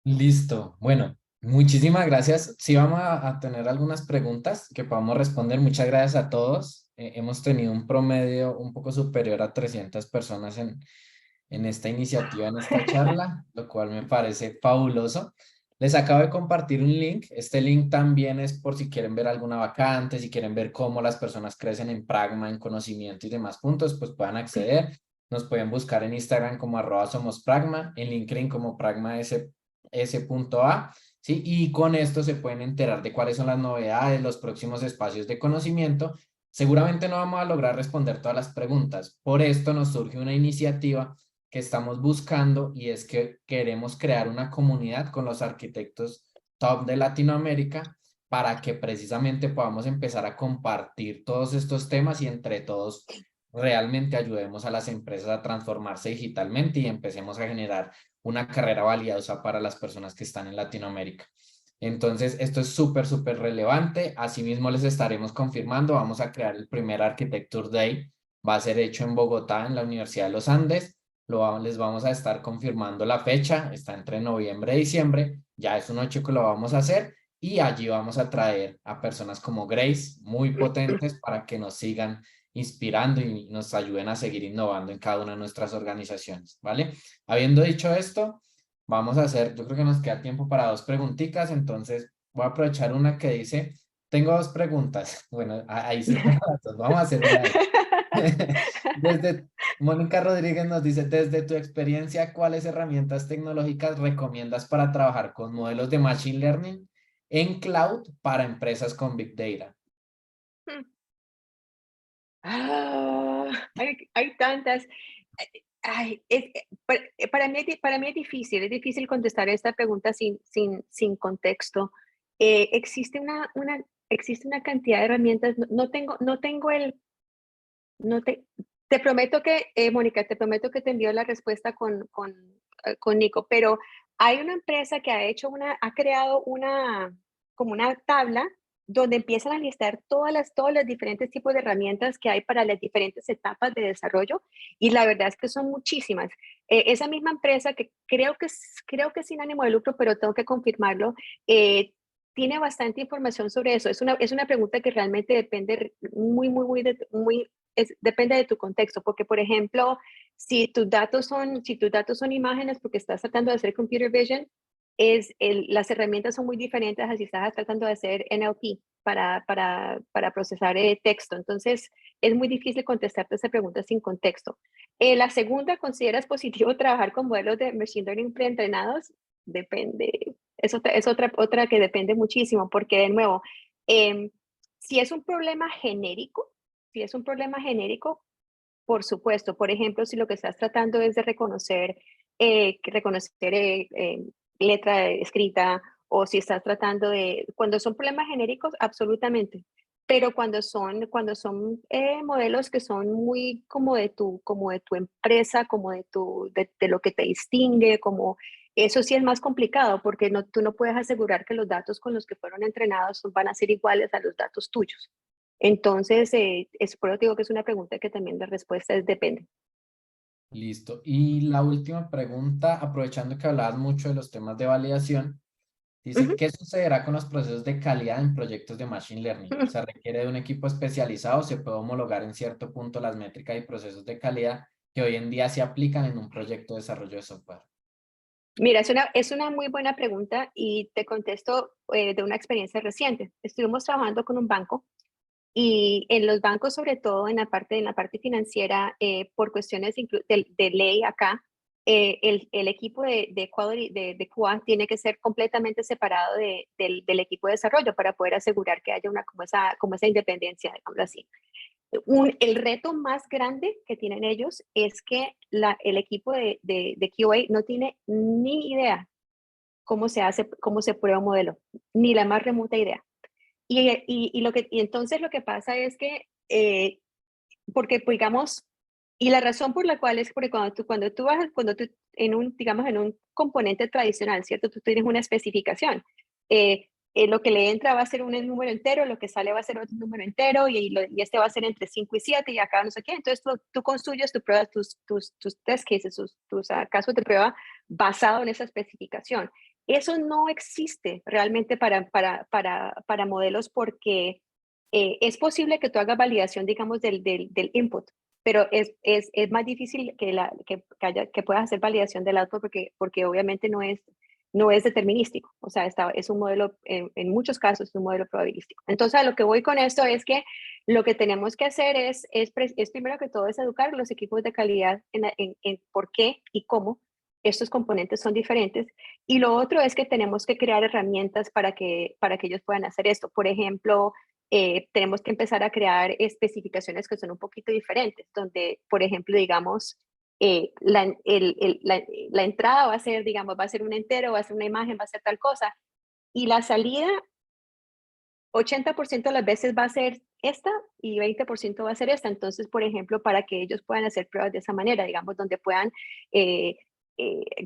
Listo. Bueno, muchísimas gracias. Sí, vamos a tener algunas preguntas que podamos responder. Muchas gracias a todos. Hemos tenido un promedio un poco superior a 300 personas en esta iniciativa, en esta charla, lo cual me parece fabuloso. Les acabo de compartir un link. Este link también es por si quieren ver alguna vacante, si quieren ver cómo las personas crecen en Pragma, en conocimiento y demás puntos, pues puedan acceder. Nos pueden buscar en Instagram como @somospragma, en LinkedIn como Pragma S.A, ¿sí? Y con esto se pueden enterar de cuáles son las novedades, los próximos espacios de conocimiento. Seguramente no vamos a lograr responder todas las preguntas. Por esto nos surge una iniciativa que estamos buscando y es que queremos crear una comunidad con los arquitectos top de Latinoamérica para que precisamente podamos empezar a compartir todos estos temas y entre todos realmente ayudemos a las empresas a transformarse digitalmente y empecemos a generar una carrera valiosa para las personas que están en Latinoamérica. Entonces, esto es súper, súper relevante. Asimismo, les estaremos confirmando, vamos a crear el primer Architecture Day. Va a ser hecho en Bogotá, en la Universidad de los Andes. Les vamos a estar confirmando la fecha, está entre noviembre y diciembre. Ya es un hecho que lo vamos a hacer y allí vamos a traer a personas como Grace, muy potentes, para que nos sigan inspirando y nos ayuden a seguir innovando en cada una de nuestras organizaciones, ¿vale? Habiendo dicho esto, vamos a hacer, yo creo que nos queda tiempo para dos preguntitas, entonces voy a aprovechar una que dice, tengo dos preguntas. Bueno, ahí sí tengo las dos, vamos a hacer una de esas. Desde Mónica Rodríguez nos dice, desde tu experiencia, ¿cuáles herramientas tecnológicas recomiendas para trabajar con modelos de Machine Learning en cloud para empresas con Big Data? Hay tantas. Ay, para mí es difícil contestar esta pregunta sin contexto. Existe existe una cantidad de herramientas, no tengo no te prometo que, Mónica, te prometo que te envío la respuesta con Nico, pero hay una empresa que ha creado como una tabla donde empiezan a listar todos los diferentes tipos de herramientas que hay para las diferentes etapas de desarrollo y la verdad es que son muchísimas. Esa misma empresa que creo que es sin ánimo de lucro, pero tengo que confirmarlo, tiene bastante información sobre eso. Es una pregunta que realmente depende depende de tu contexto, porque por ejemplo, si tus datos son imágenes porque estás tratando de hacer computer vision, las herramientas son muy diferentes a si estás tratando de hacer NLP para procesar texto. Entonces, es muy difícil contestarte esa pregunta sin contexto. La segunda, ¿consideras positivo trabajar con modelos de Machine Learning preentrenados? Depende. Es otra que depende muchísimo, porque de nuevo, eh, si es un problema genérico, si es un problema genérico, por supuesto. Por ejemplo, si lo que estás tratando es de reconocer letra escrita o si estás tratando cuando son problemas genéricos, absolutamente. Pero cuando son modelos que son muy como de tu empresa, como de lo que te distingue, como eso sí es más complicado porque tú no puedes asegurar que los datos con los que fueron entrenados van a ser iguales a los datos tuyos. Entonces, es por eso digo que es una pregunta que también la respuesta es depende. Listo. Y la última pregunta, aprovechando que hablabas mucho de los temas de validación, dice, Ujú. ¿qué sucederá con los procesos de calidad en proyectos de Machine Learning? ¿Se requiere de un equipo especializado? ¿Se puede homologar en cierto punto las métricas y procesos de calidad que hoy en día se aplican en un proyecto de desarrollo de software? Mira, es una muy buena pregunta y te contesto de una experiencia reciente. Estuvimos trabajando con un banco y en los bancos, sobre todo en la parte financiera, por cuestiones de ley acá, el equipo de quality, de QA tiene que ser completamente separado del equipo de desarrollo para poder asegurar que haya como esa independencia, digamos así. El reto más grande que tienen ellos es que el equipo de QA no tiene ni idea cómo se prueba un modelo, ni la más remota idea. Y entonces lo que pasa es que, porque pues, digamos, Y la razón por la cual es porque cuando tú en un, digamos, en un componente tradicional, ¿cierto? Tú tienes una especificación. Lo que le entra va a ser un número entero, lo que sale va a ser otro número entero y este va a ser entre 5 y 7 y acá no sé qué. Entonces tú construyes tu prueba, tus test cases, tus casos de prueba basado en esa especificación. Eso no existe realmente para modelos porque es posible que tú hagas validación, digamos, del input, pero es más difícil que puedas hacer validación del output porque obviamente no es determinístico, o sea, es un modelo, en muchos casos es un modelo probabilístico. Entonces, a lo que voy con esto es que lo que tenemos que hacer es primero que todo es educar a los equipos de calidad en por qué y cómo estos componentes son diferentes. Y lo otro es que tenemos que crear herramientas para que ellos puedan hacer esto. Por ejemplo, tenemos que empezar a crear especificaciones que son un poquito diferentes, donde, por ejemplo, digamos, la entrada va a ser, digamos, va a ser un entero, va a ser una imagen, va a ser tal cosa, y la salida, 80% de las veces va a ser esta y 20% va a ser esta. Entonces, por ejemplo, para que ellos puedan hacer pruebas de esa manera, digamos, donde puedan eh,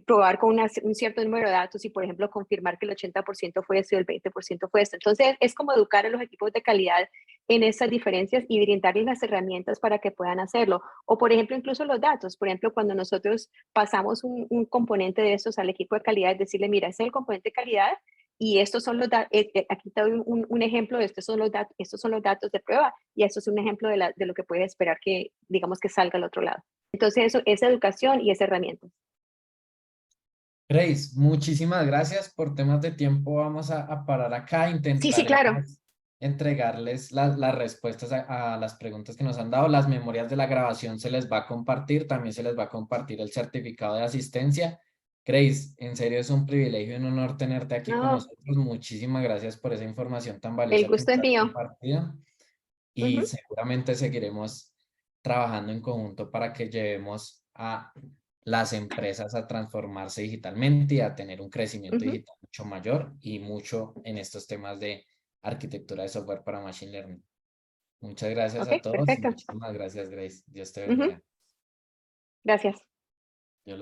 probar con un cierto número de datos y, por ejemplo, confirmar que el 80% fue esto y el 20% fue esto. Entonces, es como educar a los equipos de calidad en esas diferencias y brindarles las herramientas para que puedan hacerlo. O, por ejemplo, incluso los datos. Por ejemplo, cuando nosotros pasamos un componente de estos al equipo de calidad, decirle, mira, ese es el componente de calidad y estos son los datos, aquí te doy un ejemplo de estos son los datos de prueba y esto es un ejemplo de lo que puedes esperar que, digamos, que salga al otro lado. Entonces, eso es educación y es herramienta. Grace, muchísimas gracias. Por temas de tiempo vamos a parar acá. Sí, sí, claro. Intentaremos entregarles las respuestas a las preguntas que nos han dado. Las memorias de la grabación se les va a compartir. También se les va a compartir el certificado de asistencia. Grace, en serio es un privilegio y un honor tenerte aquí con No, nosotros. Muchísimas gracias por esa información tan el valiosa que gusto nos es has mío. compartido. Y Ujú. seguramente seguiremos trabajando en conjunto para que llevemos a las empresas a transformarse digitalmente y a tener un crecimiento Ujú. digital mucho mayor y mucho en estos temas de arquitectura de software para Machine Learning. Muchas gracias Ok, a todos y perfecto. muchísimas gracias, Grace. Dios te Ujú. bendiga. Gracias.